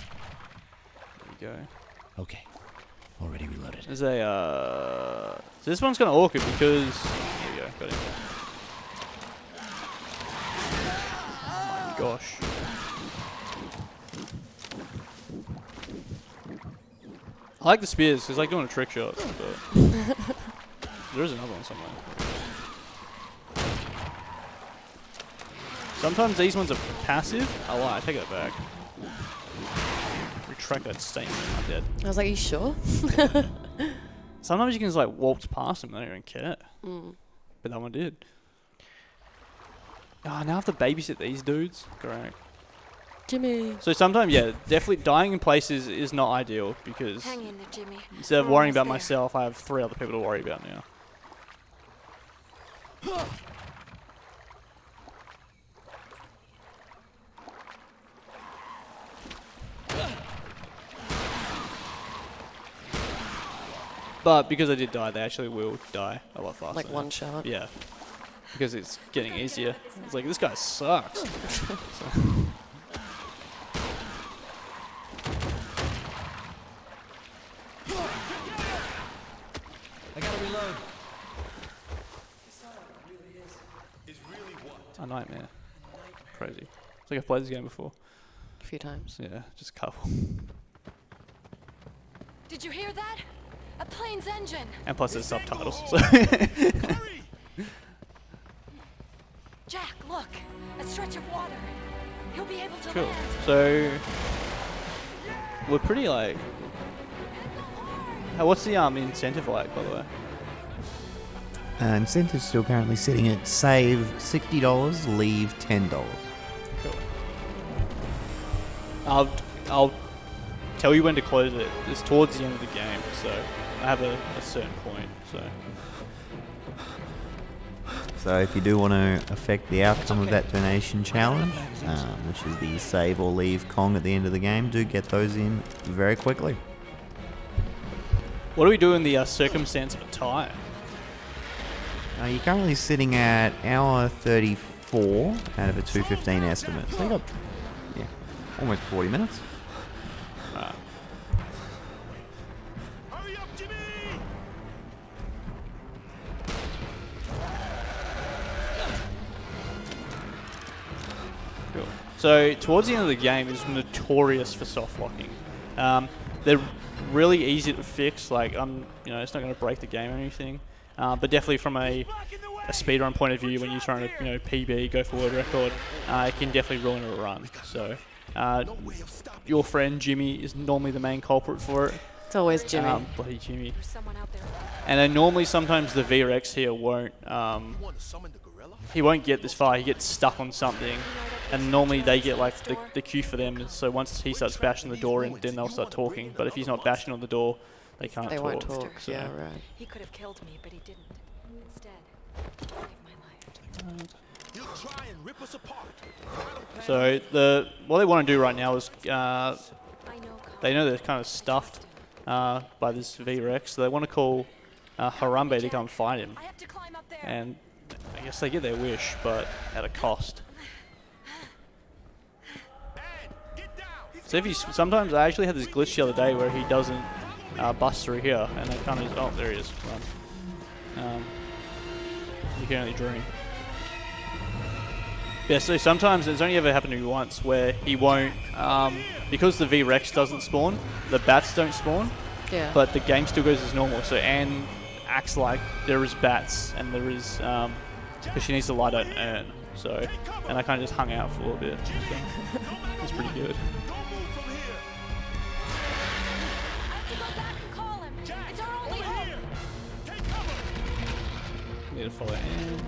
we go. Okay. Already reloaded. There's a so this one's kind of awkward because there we go, got it. Oh my gosh. I like the spears because it's like doing a trick shot, but there is another one somewhere. Sometimes these ones are passive. I lie, I take that back. Retract that statement, I'm dead. I was like, you sure? Sometimes you can just like waltz past them, they don't even care. Mm. But that one did. Oh, now I have to babysit these dudes. Correct. Jimmy. So sometimes, yeah, definitely dying in places is not ideal because Hang in there, Jimmy. instead of We're worrying almost about there. myself, I have 3 other people to worry about now. But because I did die, they actually will die a lot faster. Like now. one shot. Yeah. Because it's getting easier. It's like, this guy sucks. So- I gotta reload. A nightmare. Crazy. It's like I've played this game before. A few times. Yeah, just a couple. Did you hear that? A plane's engine. And plus there's subtitles. So Jack, look. A stretch of water. He'll be able to cool. land. So we're pretty like. What's the incentive like, by the way? Incentive's still currently sitting at save $60, leave $10. Cool. I'll tell you when to close it. It's towards the end of the game, so I have a certain point. So if you do want to affect the outcome of that donation challenge, which is the save or leave Kong at the end of the game, do get those in very quickly. What do we do in the circumstance of a tie? You're currently sitting at hour 34 out of a 2:15 estimate. So you got, almost 40 minutes. Hurry up, Jimmy! Cool. So towards the end of the game is notorious for soft locking. They're really easy to fix. Like it's not going to break the game or anything. But definitely from a speedrun point of view, when you're trying to PB, go for world record, it can definitely ruin a run. So your friend Jimmy is normally the main culprit for it. It's always Jimmy. Bloody Jimmy. There's someone out there. And then normally sometimes the V-Rex here won't, You want to summon the gorilla? he won't get this far, he gets stuck on something. And normally they get like the cue for them, so once he starts bashing the door in, then they'll start talking. But if he's not bashing on the door, they can't They talk. won't talk. So- Yeah, right. He could have killed me, but he didn't. Instead, he saved my life. He'll try and rip us apart. So what they want to do right now is I know. they know they're kind of stuffed by this V-Rex, so they want to call Harambe to come find him. I have to climb up there. And I guess they get their wish, but at a cost. So if you sometimes I actually had this glitch the other day where he doesn't bust through here, and I kind of oh there he is. Run. You can only dream. Yeah, so sometimes it's only ever happened to me once where he won't because the V-Rex doesn't spawn, the bats don't spawn, Yeah. but the game still goes as normal. So Anne acts like there is bats and there is because she needs to light out an urn. So and I kind of just hung out for a little bit. So it's pretty good. I have to go back and call him. It's our only hope. Need to follow Anne.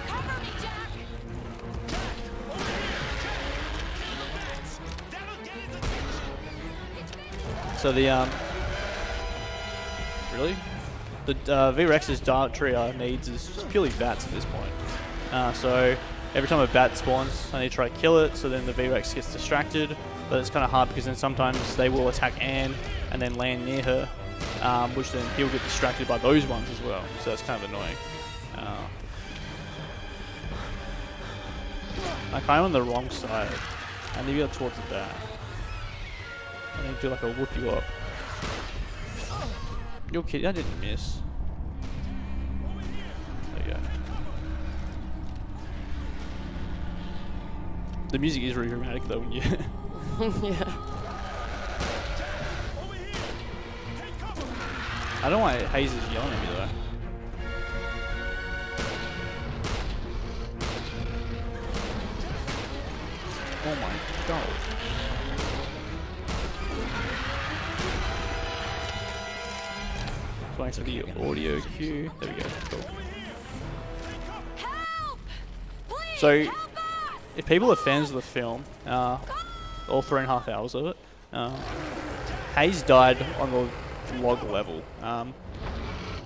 Cover me, Jack. So the really, the V-Rex's dietary needs is just purely bats at this point. So every time a bat spawns, I need to try to kill it. So then the V-Rex gets distracted, but it's kind of hard because then sometimes they will attack Anne and then land near her, which then he'll get distracted by those ones as well. So that's kind of annoying. I'm kind of on the wrong side. I need to go towards the bat. I need to do like a whoop you up. You're kidding, I didn't miss. There you go. The music is really dramatic though when you Yeah. I don't know why Hayes is yelling at me though. Oh my god. Just waiting for the audio cue. There we go. Cool. Help! Please So, help us! if people are fans of the film, all 3.5 hours of it, Hayes died on the log level.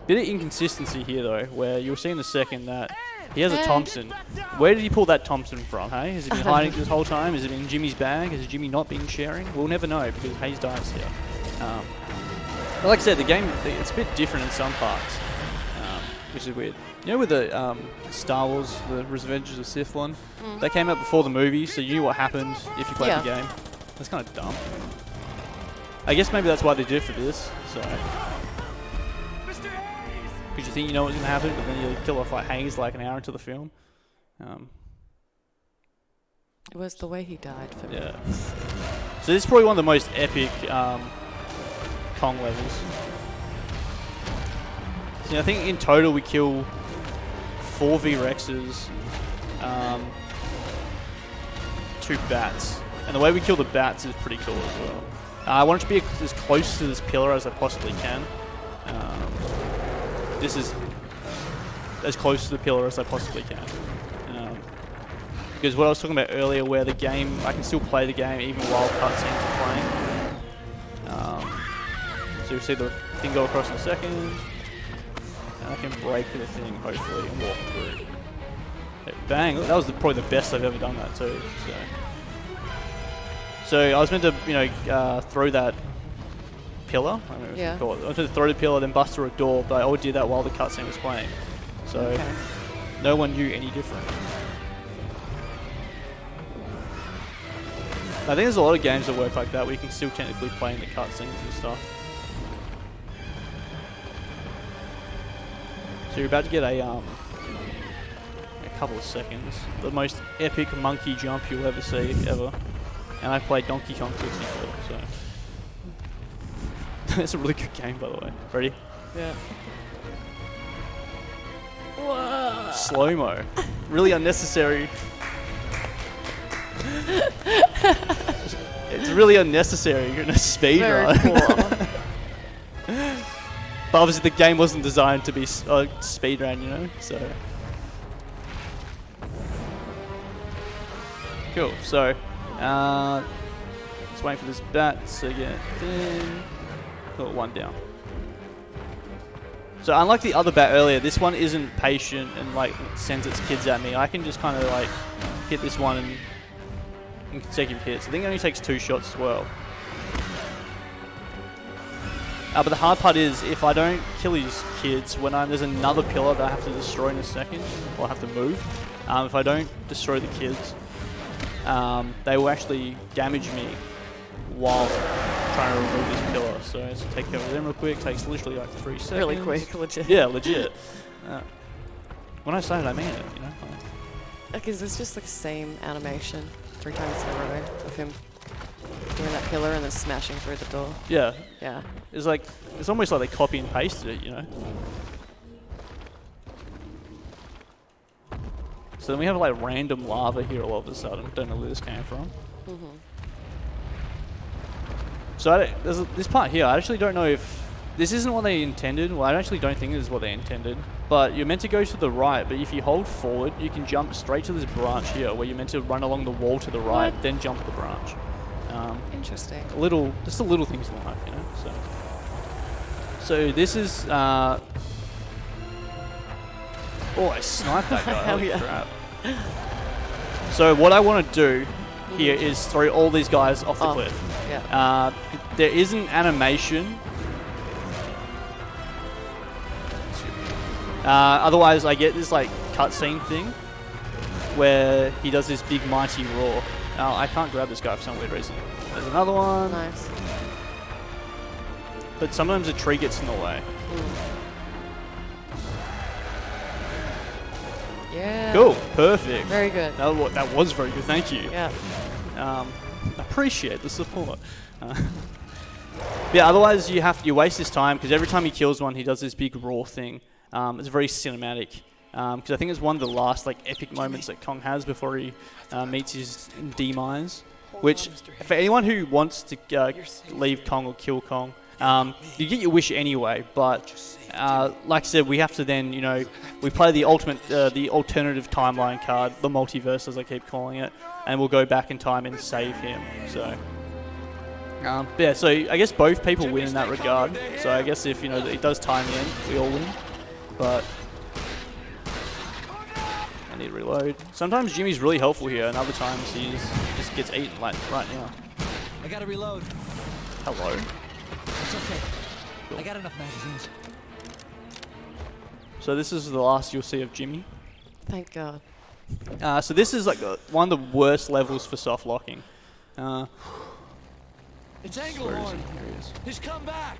Bit of inconsistency here though, where you'll see in a second that he has a Thompson. Where did he pull that Thompson from, hey? Has he been hiding this whole time? Has it been Jimmy's bag? Has Jimmy not been sharing? We'll never know because Hayes dies here. But like I said, the game, it's a bit different in some parts, which is weird. You know with the Star Wars, the Revenge of the Sith one? They came out before the movie, so you knew what happened if you played the game. That's kind of dumb. I guess maybe that's why they did it for this, so... Because you think you know what's going to happen, but then you kill off like Hayes like an hour into the film. It was the way he died for me. Yeah. So this is probably one of the most epic Kong levels. So I think in total we kill 4 V-Rexes, 2 bats. And the way we kill the bats is pretty cool as well. I want it to be as close to this pillar as I possibly can. This is as close to the pillar as I possibly can. Because what I was talking about earlier, where the game, I can still play the game even while cutscenes are playing. So you'll see the thing go across in a second. And I can break the thing, hopefully, and walk through. Okay, bang, that was probably the best I've ever done that too. So I was meant to, throw that pillar. I don't know what you call it. I was meant to throw the pillar, then bust through a door, but I already did that while the cutscene was playing. So no one knew any different. I think there's a lot of games that work like that where you can still technically play in the cutscenes and stuff. So you're about to get a couple of seconds. The most epic monkey jump you'll ever see, ever. And I played Donkey Kong 64, so... It's a really good game, by the way. Ready? Yeah. Slow-mo. Really unnecessary. It's really unnecessary in a speed Very run. poor. But obviously the game wasn't designed to be a speed run, you know, so. Cool, so, let's wait for this bat to get in. Got one down. So unlike the other bat earlier, this one isn't patient and like sends its kids at me. I can just kind of like hit this one in consecutive hits. I think it only takes 2 shots as well. But the hard part is if I don't kill these kids, when there's another pillar that I have to destroy in a second, or I have to move. If I don't destroy the kids, they will actually damage me while trying to remove this pillar. So let's take care of them real quick. Takes literally like 3 seconds. Really quick, legit. Yeah, legit. When I started, I mean it, you know. Okay, is this just the same animation 3 times in a row of him doing that pillar and then smashing through the door? Yeah. Yeah. It's like, it's almost like they copy and pasted it, you know. So then we have like random lava here all of a sudden. Don't know where this came from. So this part here, I actually don't know if this isn't what they intended. Well, I actually don't think this is what they intended. But you're meant to go to the right, but if you hold forward, you can jump straight to this branch here, where you're meant to run along the wall to the right, then jump the branch. Interesting. Just the little things in life, you know. So this is. Oh, I sniped that guy. Holy crap. So what I want to do here is throw all these guys off the cliff. Yeah. There is an animation. Otherwise, I get this like cutscene thing where he does this big mighty roar. Now I can't grab this guy for some weird reason. There's another one. Nice. But sometimes a tree gets in the way. Yeah. Cool. Perfect. Very good. That was very good. Thank you. Yeah. Appreciate the support. Yeah. Otherwise, you waste this time because every time he kills one, he does this big roar thing. It's very cinematic. Because I think it's one of the last like epic moments that Kong has before he meets his demise. Which, for anyone who wants to leave Kong or kill Kong, you get your wish anyway. But like I said, we have to then, you know, we play the alternative timeline card, the multiverse as I keep calling it, and we'll go back in time and save him. So, yeah. So I guess both people win in that regard. So I guess if it does time in, we all win. But I need to reload. Sometimes Jimmy's really helpful here, and other times he just gets eaten like right now. I gotta reload. Hello. It's okay. Cool. I got enough magazines. So this is the last you'll see of Jimmy. Thank God. So this is like one of the worst levels for soft locking. It's Where is he? Anglehorn. Here he is. He's come back.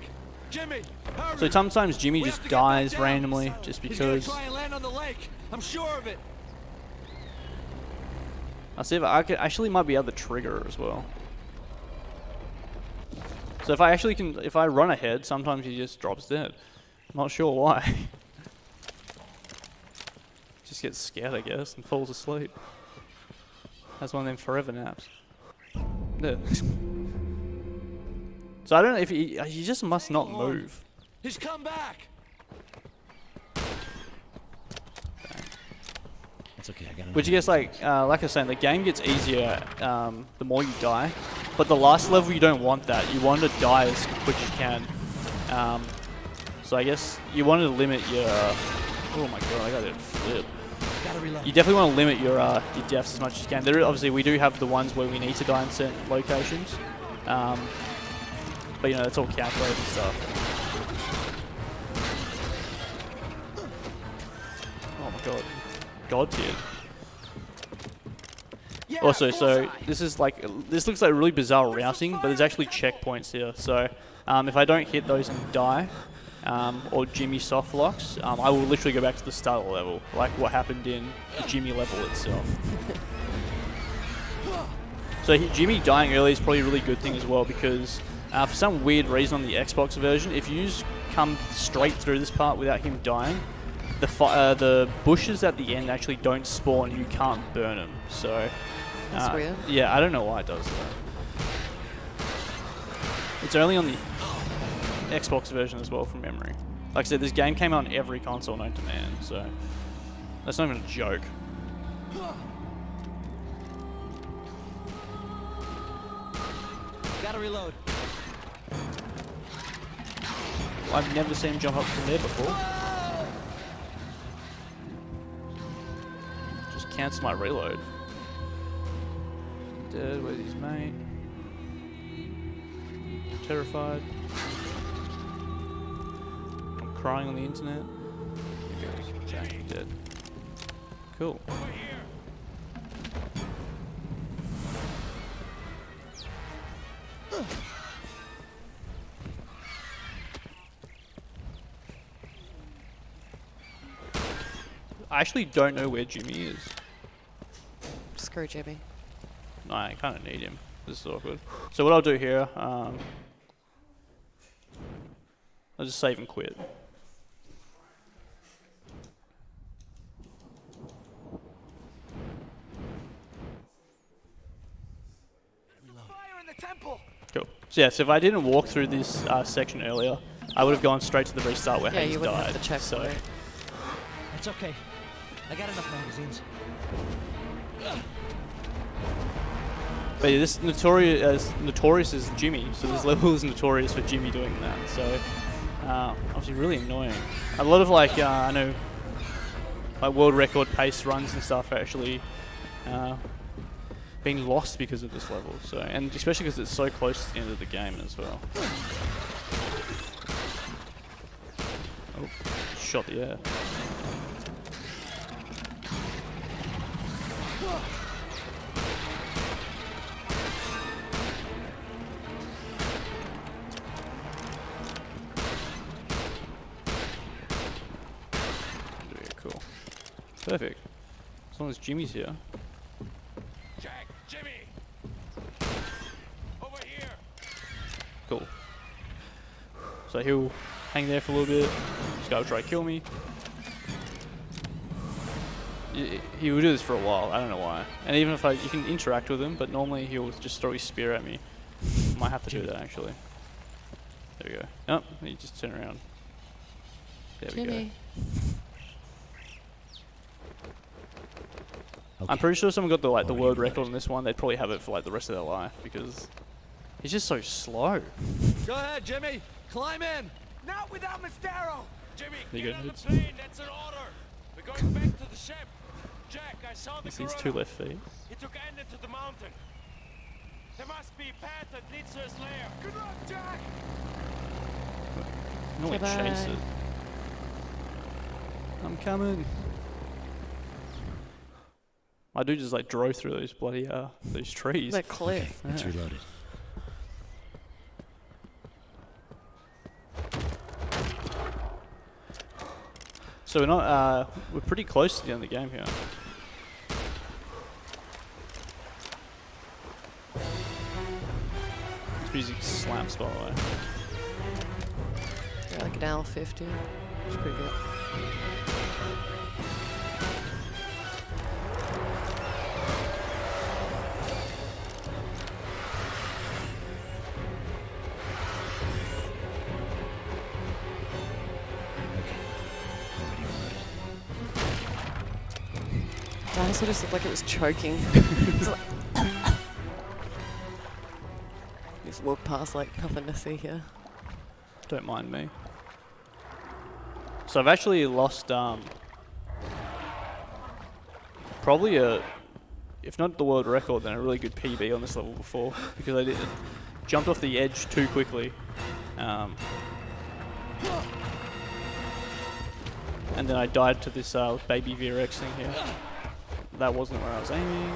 Jimmy, hurry. So sometimes Jimmy We just have to get back dies down. randomly just He's gonna because. try and land on the lake. I'm sure of it. I'll see if I actually might be able to trigger as well. So if I run ahead, sometimes he just drops dead. I'm not sure why. Just gets scared, I guess, and falls asleep. Has one of them forever naps. Yeah. So I don't know if he just must not move. He's come back. It's okay, I got enough. Which I guess, like I was saying, the game gets easier the more you die. But the last level, you don't want that. You want to die as quick as you can. So I guess you want to limit your... oh my god, I got it flip. Gotta reload. You definitely want to limit your deaths as much as you can. Obviously, we do have the ones where we need to die in certain locations. But it's all calculated and stuff. Oh my god. God tier. Yeah, Also, so bullseye. this looks like really bizarre routing, but there's actually checkpoints here. So if I don't hit those and die, or Jimmy soft locks, I will literally go back to the start of the level, like what happened in the Jimmy level itself. So Jimmy dying early is probably a really good thing as well, because for some weird reason on the Xbox version, if you just come straight through this part without him dying, the bushes at the end actually don't spawn. You can't burn them. So That's weird. yeah, I don't know why it does that. It's only on the Xbox version as well, from memory. Like I said, this game came out on every console known to man, so that's not even a joke. Gotta reload. I've never seen him jump up from there before. Just cancel my reload. Dead, where's his mate? Terrified. I'm crying on the internet. Here goes. Bang, dead. Cool. I actually don't know where Jimmy is. Screw Jimmy. No, I kind of need him. This is awkward. So what I'll do here, I'll just save and quit. Fire in the temple. Cool. So yeah, so if I didn't walk through this section earlier, I would have gone straight to the restart where Yeah, Hayes you wouldn't died. have to check so for it. It's okay. I got enough magazines. But yeah, this notorious is Jimmy, so this level is notorious for Jimmy doing that. So obviously really annoying. A lot of like I know like world record pace runs and stuff are actually being lost because of this level. So, and especially because it's so close to the end of the game as well. Oh, shot the air. Cool. Perfect. As long as Jimmy's here. Jack, Jimmy. Over here. Cool. So he'll hang there for a little bit. This guy will try to kill me. He will do this for a while. I don't know why. And even if you can interact with him, but normally he'll just throw his spear at me. Might have to do that actually. There we go. Oh, he just turn around. There we go. Jimmy. I'm pretty sure someone got the world record on this one. They'd probably have it for like the rest of their life because he's just so slow. Go ahead, Jimmy. Climb in. Not without Mistero. Jimmy, There you get go, on the dudes. plane. That's an order. We're going back to the ship. Jack, I saw the He sees gorilla. 2 left feet. He took Andy to the mountain. There must be a path that leads to his lair. Good luck, Jack. No one Goodbye. chase it. I'm coming. My dude just like drove through those bloody those trees. That cliff. It's reloaded. So we're not we're pretty close to the end of the game here. This music slaps, by the way. Yeah, like an hour 50. It's pretty good. Dinosaur just looked like it was choking. It's like just walk past like nothing to see here. Don't mind me. So I've actually lost probably if not the world record, then a really good PB on this level before because I jumped off the edge too quickly. And then I died to this baby VRX thing here. That wasn't where I was aiming.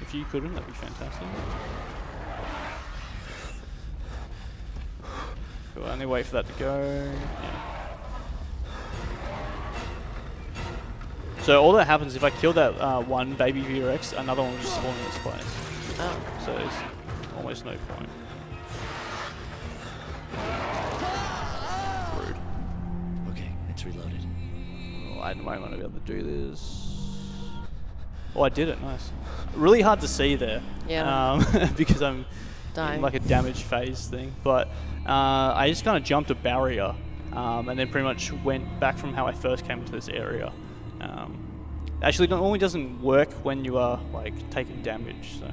If you couldn't, that'd be fantastic. Cool, I only wait for that to go. Yeah. So all that happens if I kill that one baby VRX, another one will just spawn in its place. Oh. So there's almost no point. Rude. Okay, it's reloaded. Well, I might want to be able to do this. Oh, I did it. Nice. Really hard to see there. Yeah. Because I'm Dying. in like a damage phase thing. But I just kind of jumped a barrier and then pretty much went back from how I first came into this area. Actually, it normally doesn't work when you are like taking damage. So.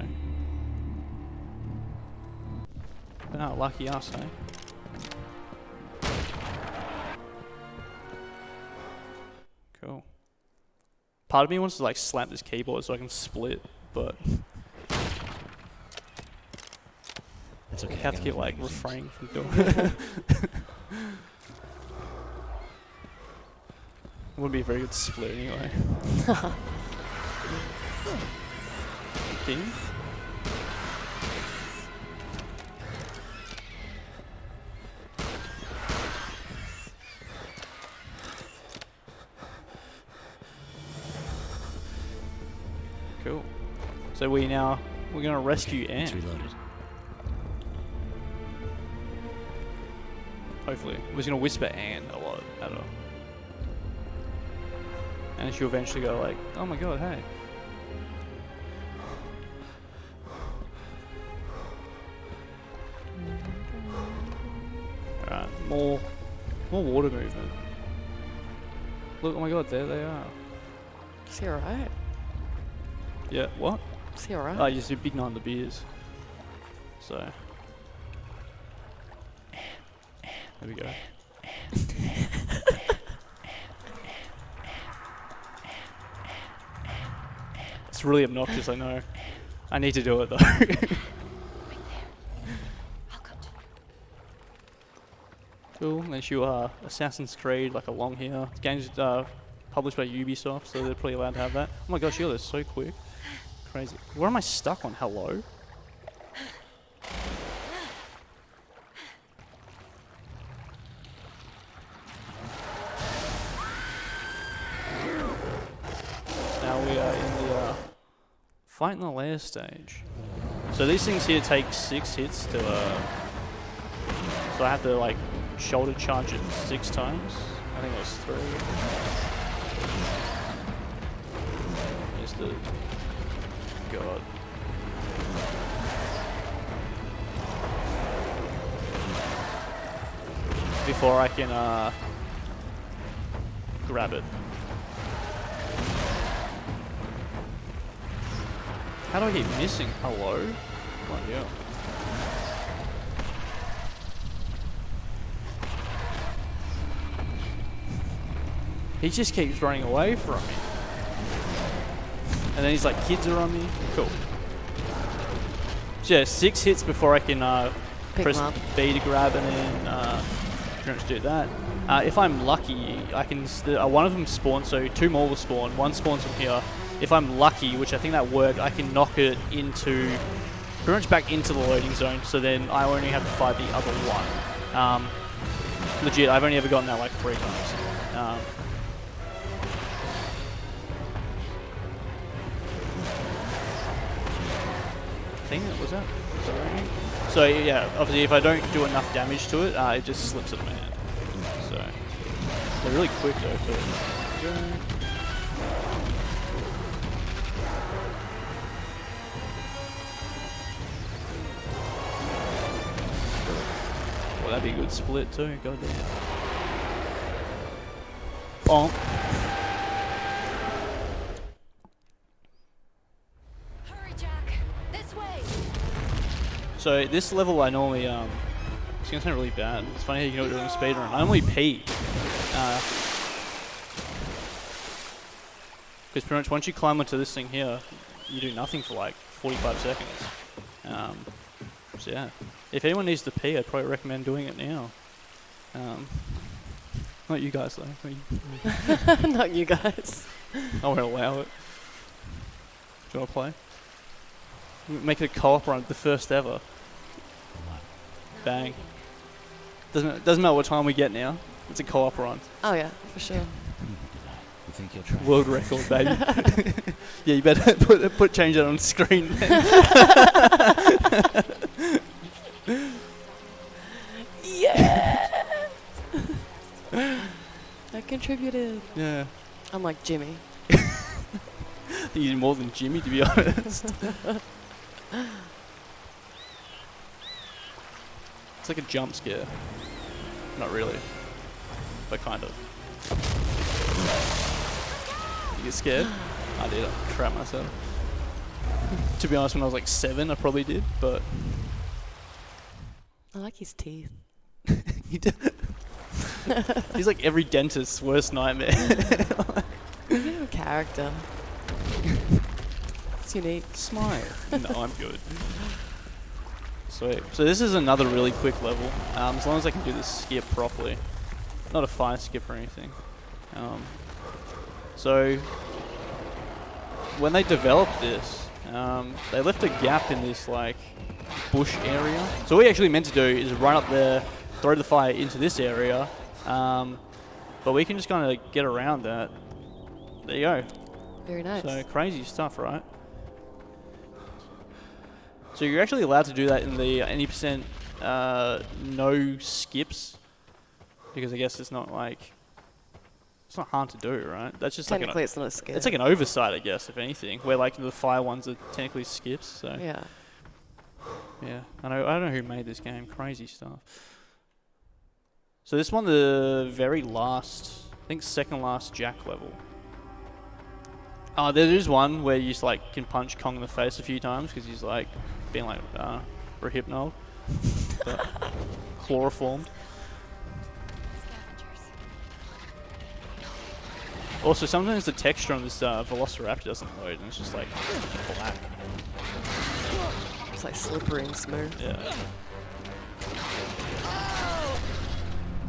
Oh, lucky us, eh? Cool. Part of me wants to like slap this keyboard so I can split, but That's okay. I I have got to keep enough like magazines. refraining from doing it. Wouldn't be a very good split anyway. King? Cool. So we're gonna rescue It's Anne. reloaded. Hopefully. We're just gonna whisper Anne a lot at her. And she'll eventually go like, oh my god, hey. Alright, more water movement. Look, oh my god, there they are. Is he alright? Yeah, what? Is he alright? Oh, you just do big 9 the beers. So. There we go. It's really obnoxious, I know. I need to do it though. I'll come to you. Cool. Then you Assassin's Creed, like along here. The game's published by Ubisoft, so they're probably allowed to have that. Oh my gosh, you're so quick. Crazy. Where am I stuck on? Hello? Now we are in the fight in the lair stage. So these things here take 6 hits to so I have to like shoulder charge it 6 times. I think it was 3. Just the god. Before I can grab it. How do I keep missing? Hello? Come on, yeah. He just keeps running away from me. And then he's like, kids are on me. Cool. So yeah, 6 hits before I can Pick press him up. B to grab and then pretty much do that. If I'm lucky, I can. One of them spawns, so 2 more will spawn. 1 spawns from here. If I'm lucky, which I think that worked, I can knock it into, pretty much back into the loading zone. So then I only have to fight the other one. Legit, I've only ever gotten that like 3 times. I think that was that. So yeah, obviously if I don't do enough damage to it, it just slips out of my hand. So they're really quick though too. Well, that'd be a good split too. Goddamn. Bonk. Hurry, Jack. This way. So this level I normally it's gonna sound really bad. It's funny how you can do it during speedrun. I normally pee. Because pretty much once you climb onto this thing here, you do nothing for like 45 seconds. So yeah. If anyone needs to pee, I'd probably recommend doing it now. Not you guys though. Not you guys. I won't allow it. Do you want to play? Make it a co-op run, the first ever. Bang. Doesn't matter what time we get now. It's a co-op run. Oh yeah, for sure. You think you'll try? World record, baby. Yeah, you better change that on screen. Yeah. I contributed. Yeah. I'm like Jimmy. think he's more than Jimmy, to be honest. It's like a jump scare. Not really, but kind of. You get scared? I did. I crap myself. To be honest, when I was like 7, I probably did, but I like his teeth. he did. He's like every dentist's worst nightmare. Give him a character. It's unique. Smile. No, I'm good. Sweet. So this is another really quick level. As long as I can do the skip properly. Not a fire skip or anything. So when they developed this, they left a gap in this like bush area. So what we actually meant to do is run up there, throw the fire into this area, but we can just kind of get around that. There you go. Very nice. So crazy stuff, right? So you're actually allowed to do that in the any percent no skips, because I guess it's not like it's not hard to do, right? That's just technically like it's not a skip. it's like an oversight, I guess, if anything, where like the fire ones are technically skips. So yeah. yeah, I don't know who made this game. Crazy stuff. So this one, the very last, I think second last Jack level. There is one where you just like can punch Kong in the face a few times because he's like being like rehypnol, but chloroformed. Also, sometimes the texture on this Velociraptor doesn't load, and it's just like black. It's like slippery and smooth. Yeah.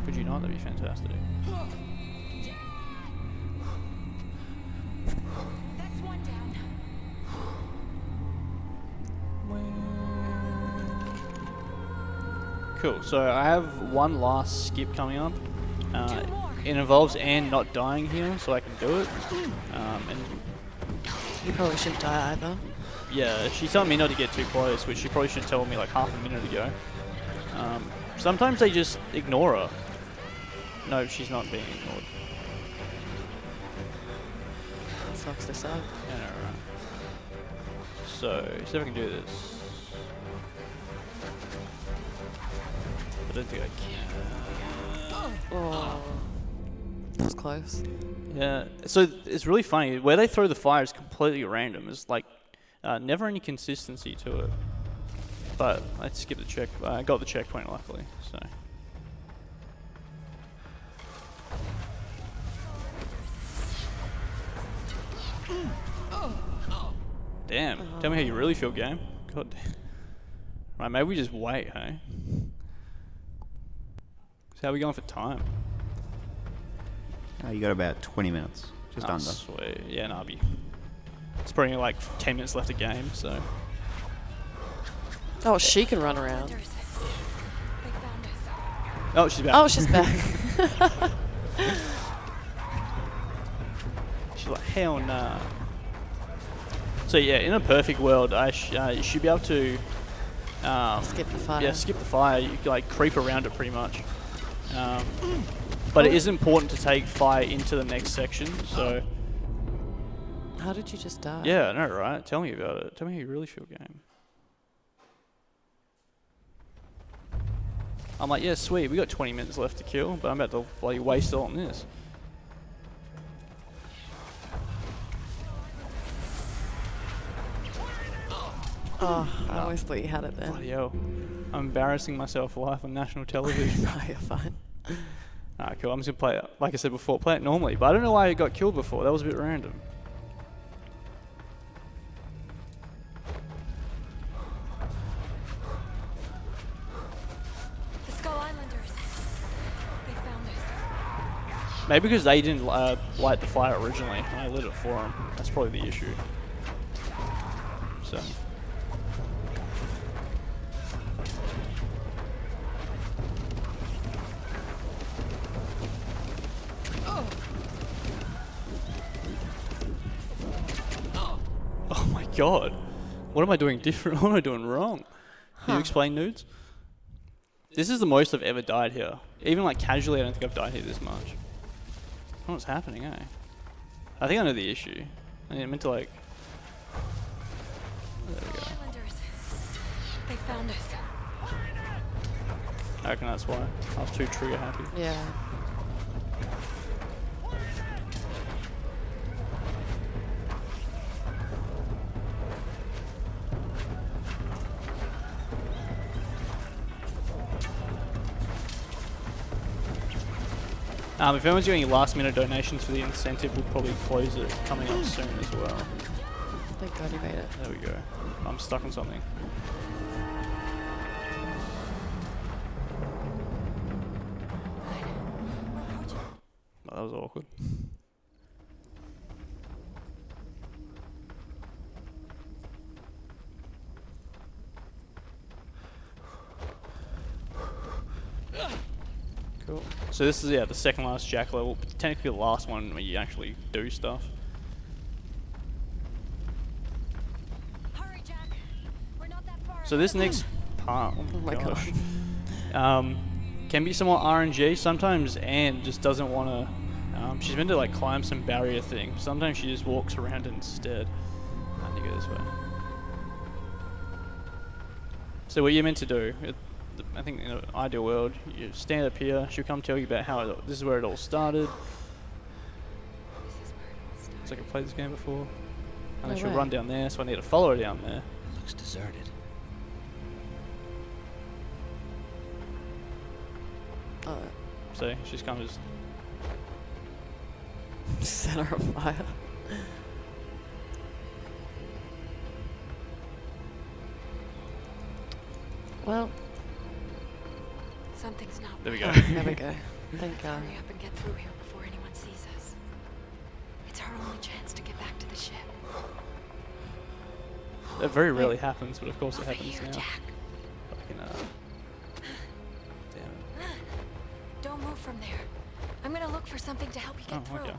Could you not? That'd be fantastic. That's one down. Cool. So I have one last skip coming up. Two more. It involves Anne not dying here, so I can do it. And You probably shouldn't die either. yeah, she's telling me not to get too close, which she probably should tell me like half a minute ago. Sometimes they just ignore her. No, she's not being ignored. Sucks this up. Yeah, no, right. So, see if I can do this. I don't think I can. Oh. That's close. Yeah, so it's really funny. Where they throw the fire is completely random. There's like never any consistency to it. But I skipped the check. I got the checkpoint luckily. So. Damn. Tell me how you really feel, game. God damn. Right, maybe we just wait, hey? So how are we going for time? You got about 20 minutes, just under. Sweet. Yeah, no, it's probably like 10 minutes left of game, so. Oh, she can run around. Hunters. They found us. Oh, she's back. Oh, she's back. She's like, hell nah. So yeah, in a perfect world, you should be able to Skip the fire. yeah, skip the fire. You can, like creep around it pretty much. But it is important to take fire into the next section. So How did you just die? yeah, I know, right? Tell me about it. Tell me how you really feel, game. I'm like, yeah, sweet. We got 20 minutes left to kill, but I'm about to bloody waste it all on this. Oh, I always thought you had it then. Bloody hell. I'm embarrassing myself live on national television. No, you're fine. Alright, cool. I'm just gonna play it, like I said before, play it normally. But I don't know why it got killed before. That was a bit random. The Skull Islanders. They found us. Maybe because they didn't light the fire originally, and I lit it for them. That's probably the issue. So. Oh my god. What am I doing different? What am I doing wrong? Can you explain, nudes? This is the most I've ever died here. Even like casually, I don't think I've died here this much. I don't know what's happening, eh? I think I know the issue. I meant to like Islanders. They found us. I reckon that's why. I was too trigger happy. Yeah. If anyone's doing any last minute donations for the incentive, we'll probably close it coming up soon as well. Thank God you made it. There we go. I'm stuck on something. Oh, that was awkward. Cool. So this is the second last Jack level, but technically the last one where you actually do stuff. Hurry, Jack. We're not that far. So this next part, Oh my gosh, can be somewhat RNG. Sometimes Anne just doesn't want to. She's meant to like climb some barrier thing. Sometimes she just walks around instead. I need to go this way. So what you're meant to do, I think in an ideal world, you stand up here. She'll come tell you about how this is where it all started. It's like I've played this game before. And then No she'll way. run down there, so I need to follow her down there. Looks deserted. Oh. So she's kind of just. Set her on fire. Well, Something's not. There we go. there we go. Thank God. Hurry up and get through here before anyone sees us. It's our only chance to get back to the ship. That very rarely happens, but of course it Over happens here, now. Jack. Fucking damn it. Don't move from there. I'm gonna look for something to help you get Oh, through. okay.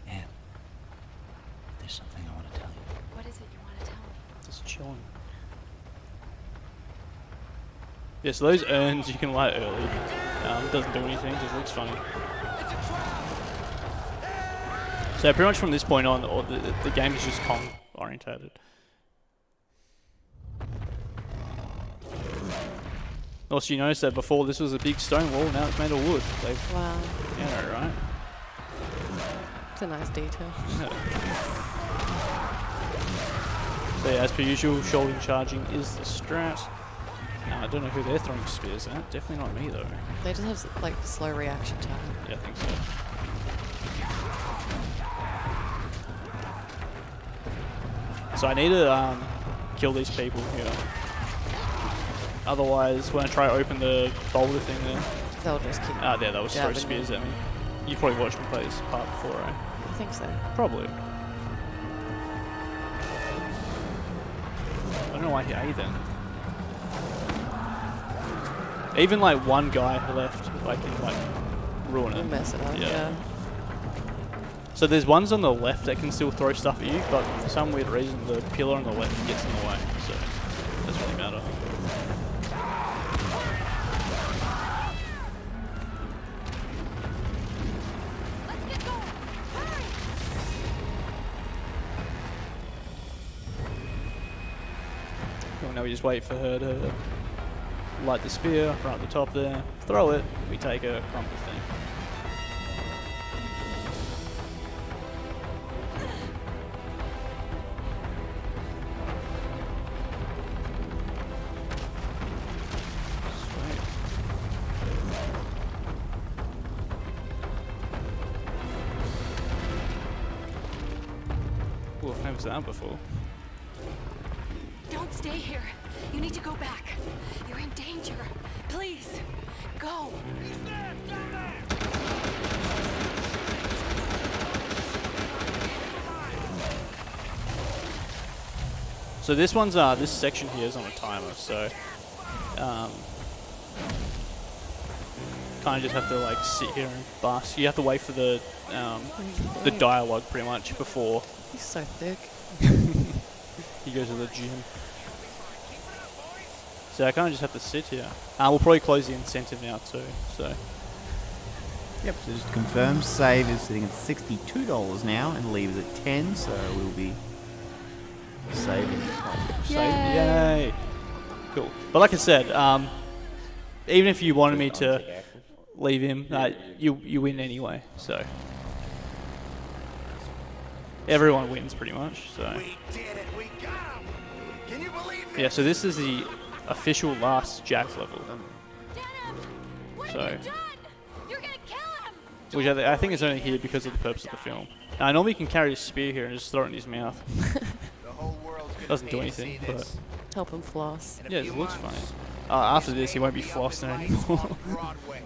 Anne, there's something I want to tell you. What is it you want to tell me? Just chilling. Yeah, so those urns you can light early. It doesn't do anything, just looks funny. So pretty much from this point on, the game is just Kong orientated. Also, you notice that before this was a big stone wall, now it's made of wood. They've, Wow. yeah, right. It's a nice detail. So yeah, as per usual, shoulder charging is the strat. I don't know who they're throwing spears at. Definitely not me though. They just have like slow reaction time. Yeah, I think so. So I need to kill these people here. Otherwise, when I try to open the boulder thing there, They'll just keep. there, they will throw jabbing spears you. at me. You probably watched me play this part before, right? I think so. Probably. I don't know why he ate then. Even like one guy left, like can like ruin We'll it. mess it up. Yeah. Yeah. So there's ones on the left that can still throw stuff at you, but for some weird reason the pillar on the left gets in the way, so it doesn't really matter. Let's get going. Hurry! Well, now we just wait for her to light the spear right at the top there, throw it, we take her, crumple thing. Sweet. Ooh, I've never seen that before. Don't stay here. You need to go back. You're in danger. Please, go. So this one's this section here is on a timer, so kind of just have to like sit here and bask. You have to wait for the dialogue pretty much before He's so thick. you go to the gym. So I kind of just have to sit here. We'll probably close the incentive now too. So Yep, so just to confirm, save is sitting at $62 now and leaves at 10, so we'll be saving. Yay! Cool. But like I said, even if you wanted me to leave him, you win anyway. So everyone wins pretty much. So We did it. We got him. Can you believe it? yeah. So this is the official last Jack level. So. You're gonna kill him! Which I think is only here because of the purpose of the film. Now, I normally you can carry a spear here and just throw it in his mouth. The whole world's gonna Doesn't do need to anything, see but this. Help him floss. In a yeah, few it looks months, funny. After this, he won't be the flossing lights anymore. on Broadway.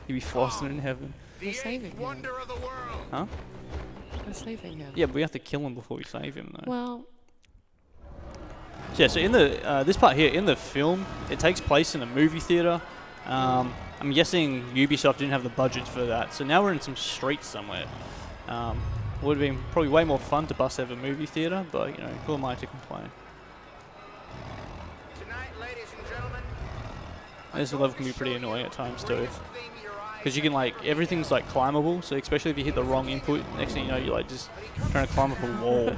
He'll be flossing in heaven. The You're saving eighth him. wonder of the world. Huh? We're saving him. Yeah, but we have to kill him before we save him, though. Well, So, yeah, so in the this part here in the film, it takes place in a movie theater. I'm guessing Ubisoft didn't have the budget for that, so now we're in some streets somewhere. Would have been probably way more fun to bust out of a movie theater, but you know, who am I to complain? Tonight, ladies and gentlemen, This level can be pretty annoying at times too, greatest thing your eyes because you can like everything's like climbable. So especially if you hit the wrong input, next thing you know, you're like just trying to climb up a wall,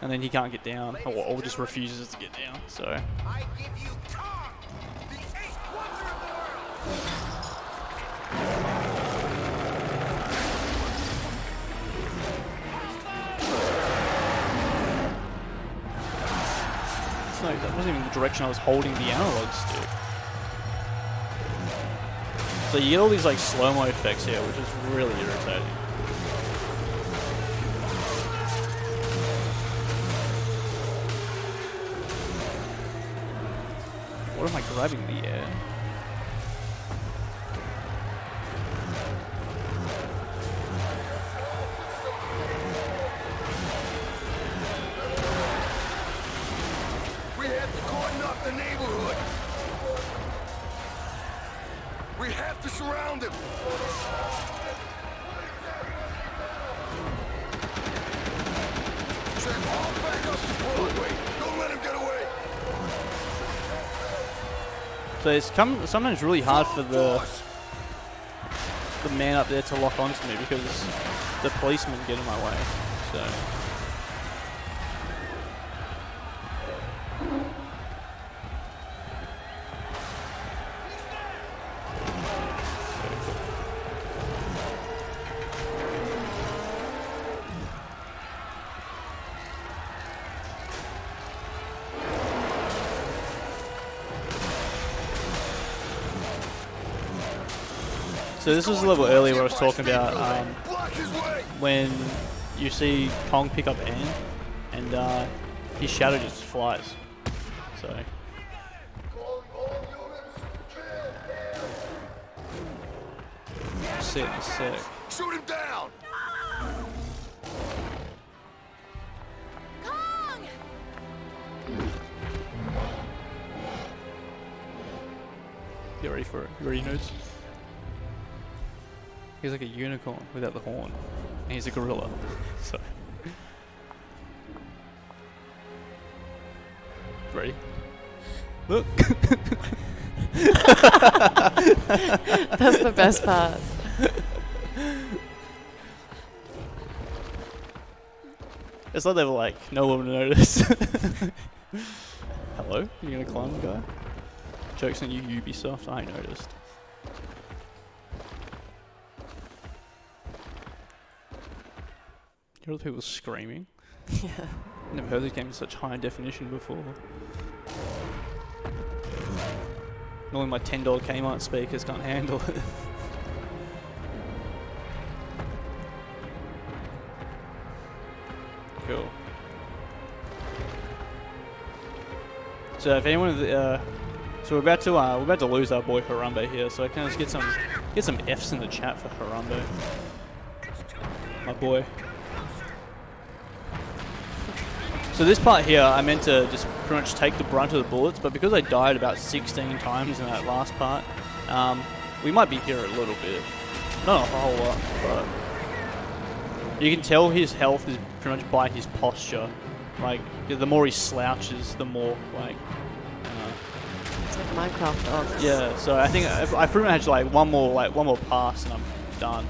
and then he can't get down, or just refuses to get down. So. I give you Kong, the eighth wonder of the world. No, that wasn't even the direction I was holding the analog stick. So you get all these like slow-mo effects here, which is really irritating. What am I grabbing in the air? We have to cordon off the neighborhood. We have to surround him. Send all back up to Broadway. Don't let him get away. So it's sometimes really hard for the Force. man up there to lock onto me because the policemen get in my way. So. So this was a level earlier where I was talking about Block his way. when you see Kong pick up Ann, and his shadow just flies. So see it in a sec. Shoot him down. Kong! Get ready for it. You ready, nerds? He's like a unicorn without the horn, and he's a gorilla. So ready? Look. that's the best part. It's like they were like, no one will notice. Hello? You gonna climb the guy? Joke's on you, Ubisoft. I noticed. You hear all the people screaming? Yeah. Never heard this game in such high definition before. Normally my $10 Kmart speakers can't handle it. Cool. So if anyone, so we're about to lose our boy Harambe here. So I can just get some Fs in the chat for Harambe, my boy. So this part here, I meant to just pretty much take the brunt of the bullets, but because I died about 16 times in that last part, we might be here a little bit. Not a whole lot, but you can tell his health is pretty much by his posture. Like, the more he slouches, the more, like... It's like Minecraft dogs. yeah, so I think I pretty much had like one more pass and I'm done.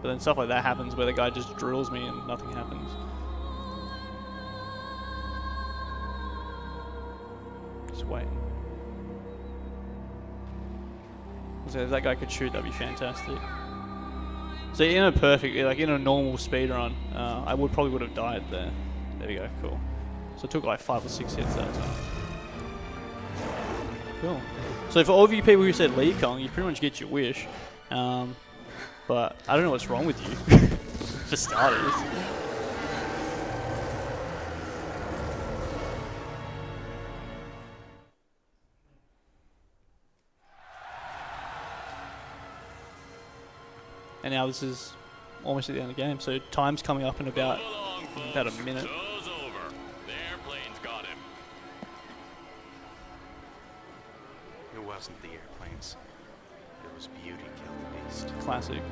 But then stuff like that happens where the guy just drills me and nothing happens. Just waiting. So if that guy could shoot, that'd be fantastic. So in a perfect, like in a normal speedrun, I probably would have died there. There we go, cool. So it took like 5 or 6 hits that time. Cool. So for all of you people who said Lee Kong, you pretty much get your wish. But I don't know what's wrong with you, for starters. And now this is almost at the end of the game, so time's coming up in about a minute. Show's over. The airplane's got him. It wasn't the airplanes. It was Beauty killed the beast. Classic.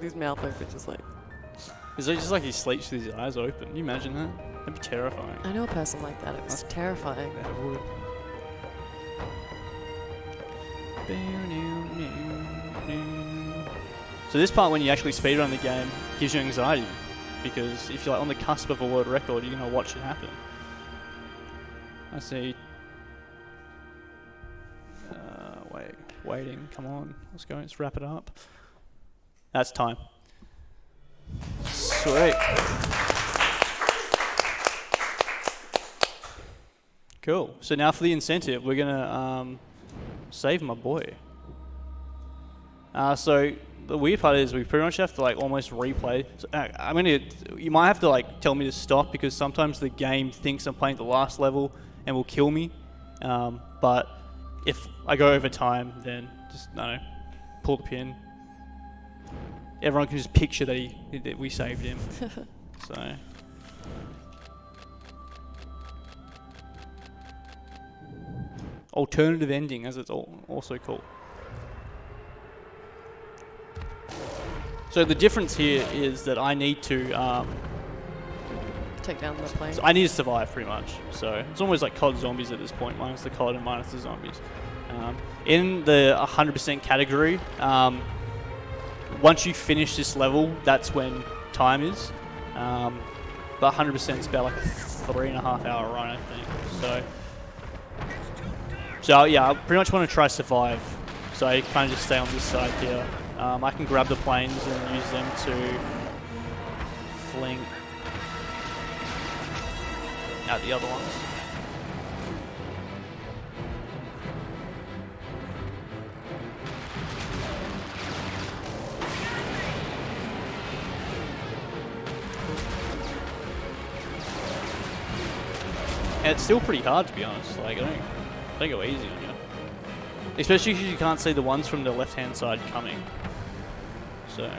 These mouth opens just like. Is it just like he sleeps with his eyes open? Can you imagine that? That'd be terrifying. I know a person like that. It was terrifying. That would. So this part, when you actually speedrun the game, gives you anxiety, because if you're like on the cusp of a world record, you're gonna watch it happen. I see. Waiting. Come on, let's go. Let's wrap it up. That's time. Sweet. Cool. So now for the incentive, we're gonna save my boy. So the weird part is we pretty much have to like almost replay. So, you might have to like tell me to stop, because sometimes the game thinks I'm playing the last level and will kill me. But if I go over time, then just pull the pin. Everyone can just picture that we saved him. So. Alternative ending, as it's also called. So the difference here is that I need to Take down the plane. so I need to survive pretty much. So it's almost like COD zombies at this point, minus the COD and minus the zombies. In the 100% category, once you finish this level, that's when time is. But 100% is about like a 3.5 hour run, I think. So yeah, I pretty much want to try survive. So I kind of just stay on this side here. I can grab the planes and use them to fling out the other ones. And it's still pretty hard, to be honest. Like, don't go easy on you. Especially because you can't see the ones from the left-hand side coming. So.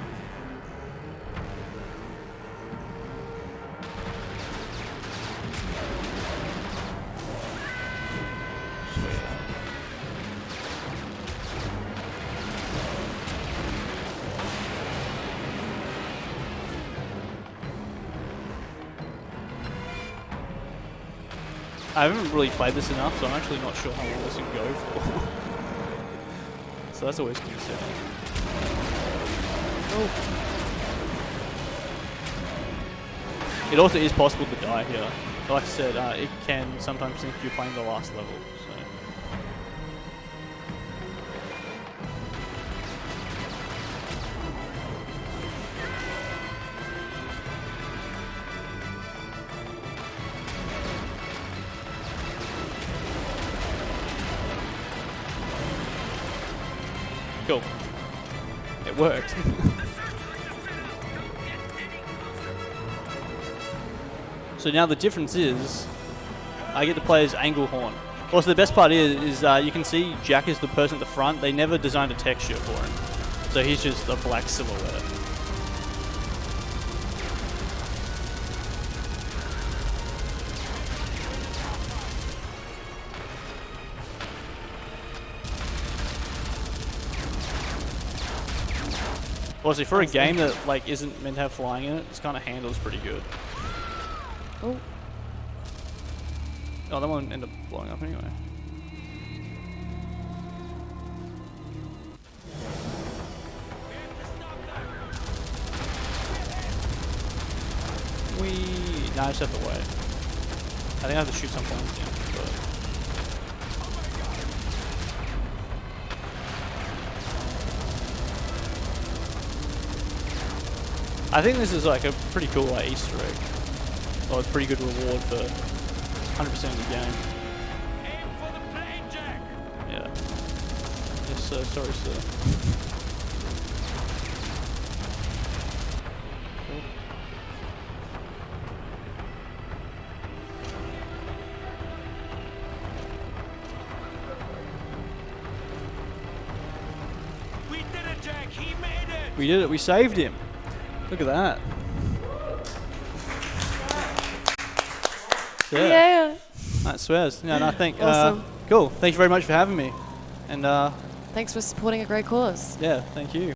I haven't really played this enough, so I'm actually not sure how long this can go for. So that's always concerning. Oh. It also is possible to die here. Like I said, it can sometimes think you're playing the last level. So. Cool. It worked. So now the difference is, I get to play as Angle Horn. Also, the best part is you can see Jack is the person at the front. They never designed a texture for him. So he's just a black silhouette. Also, for a game that like isn't meant to have flying in it, this kind of handles pretty good. Oh, Oh, that one ended up blowing up anyway. Nah, I just have to wait. I think I have to shoot something. But I think this is like a pretty cool like Easter egg. Or a pretty good reward for 100% of the game. Aim for the plane, Jack. Yeah. Yes, sir. Sorry, sir. We did it, Jack. He made it. We did it. We saved him. Look at that. yeah. That swears. Yeah, and I think Awesome. cool. Thank you very much for having me. And Thanks for supporting a great cause. yeah, thank you.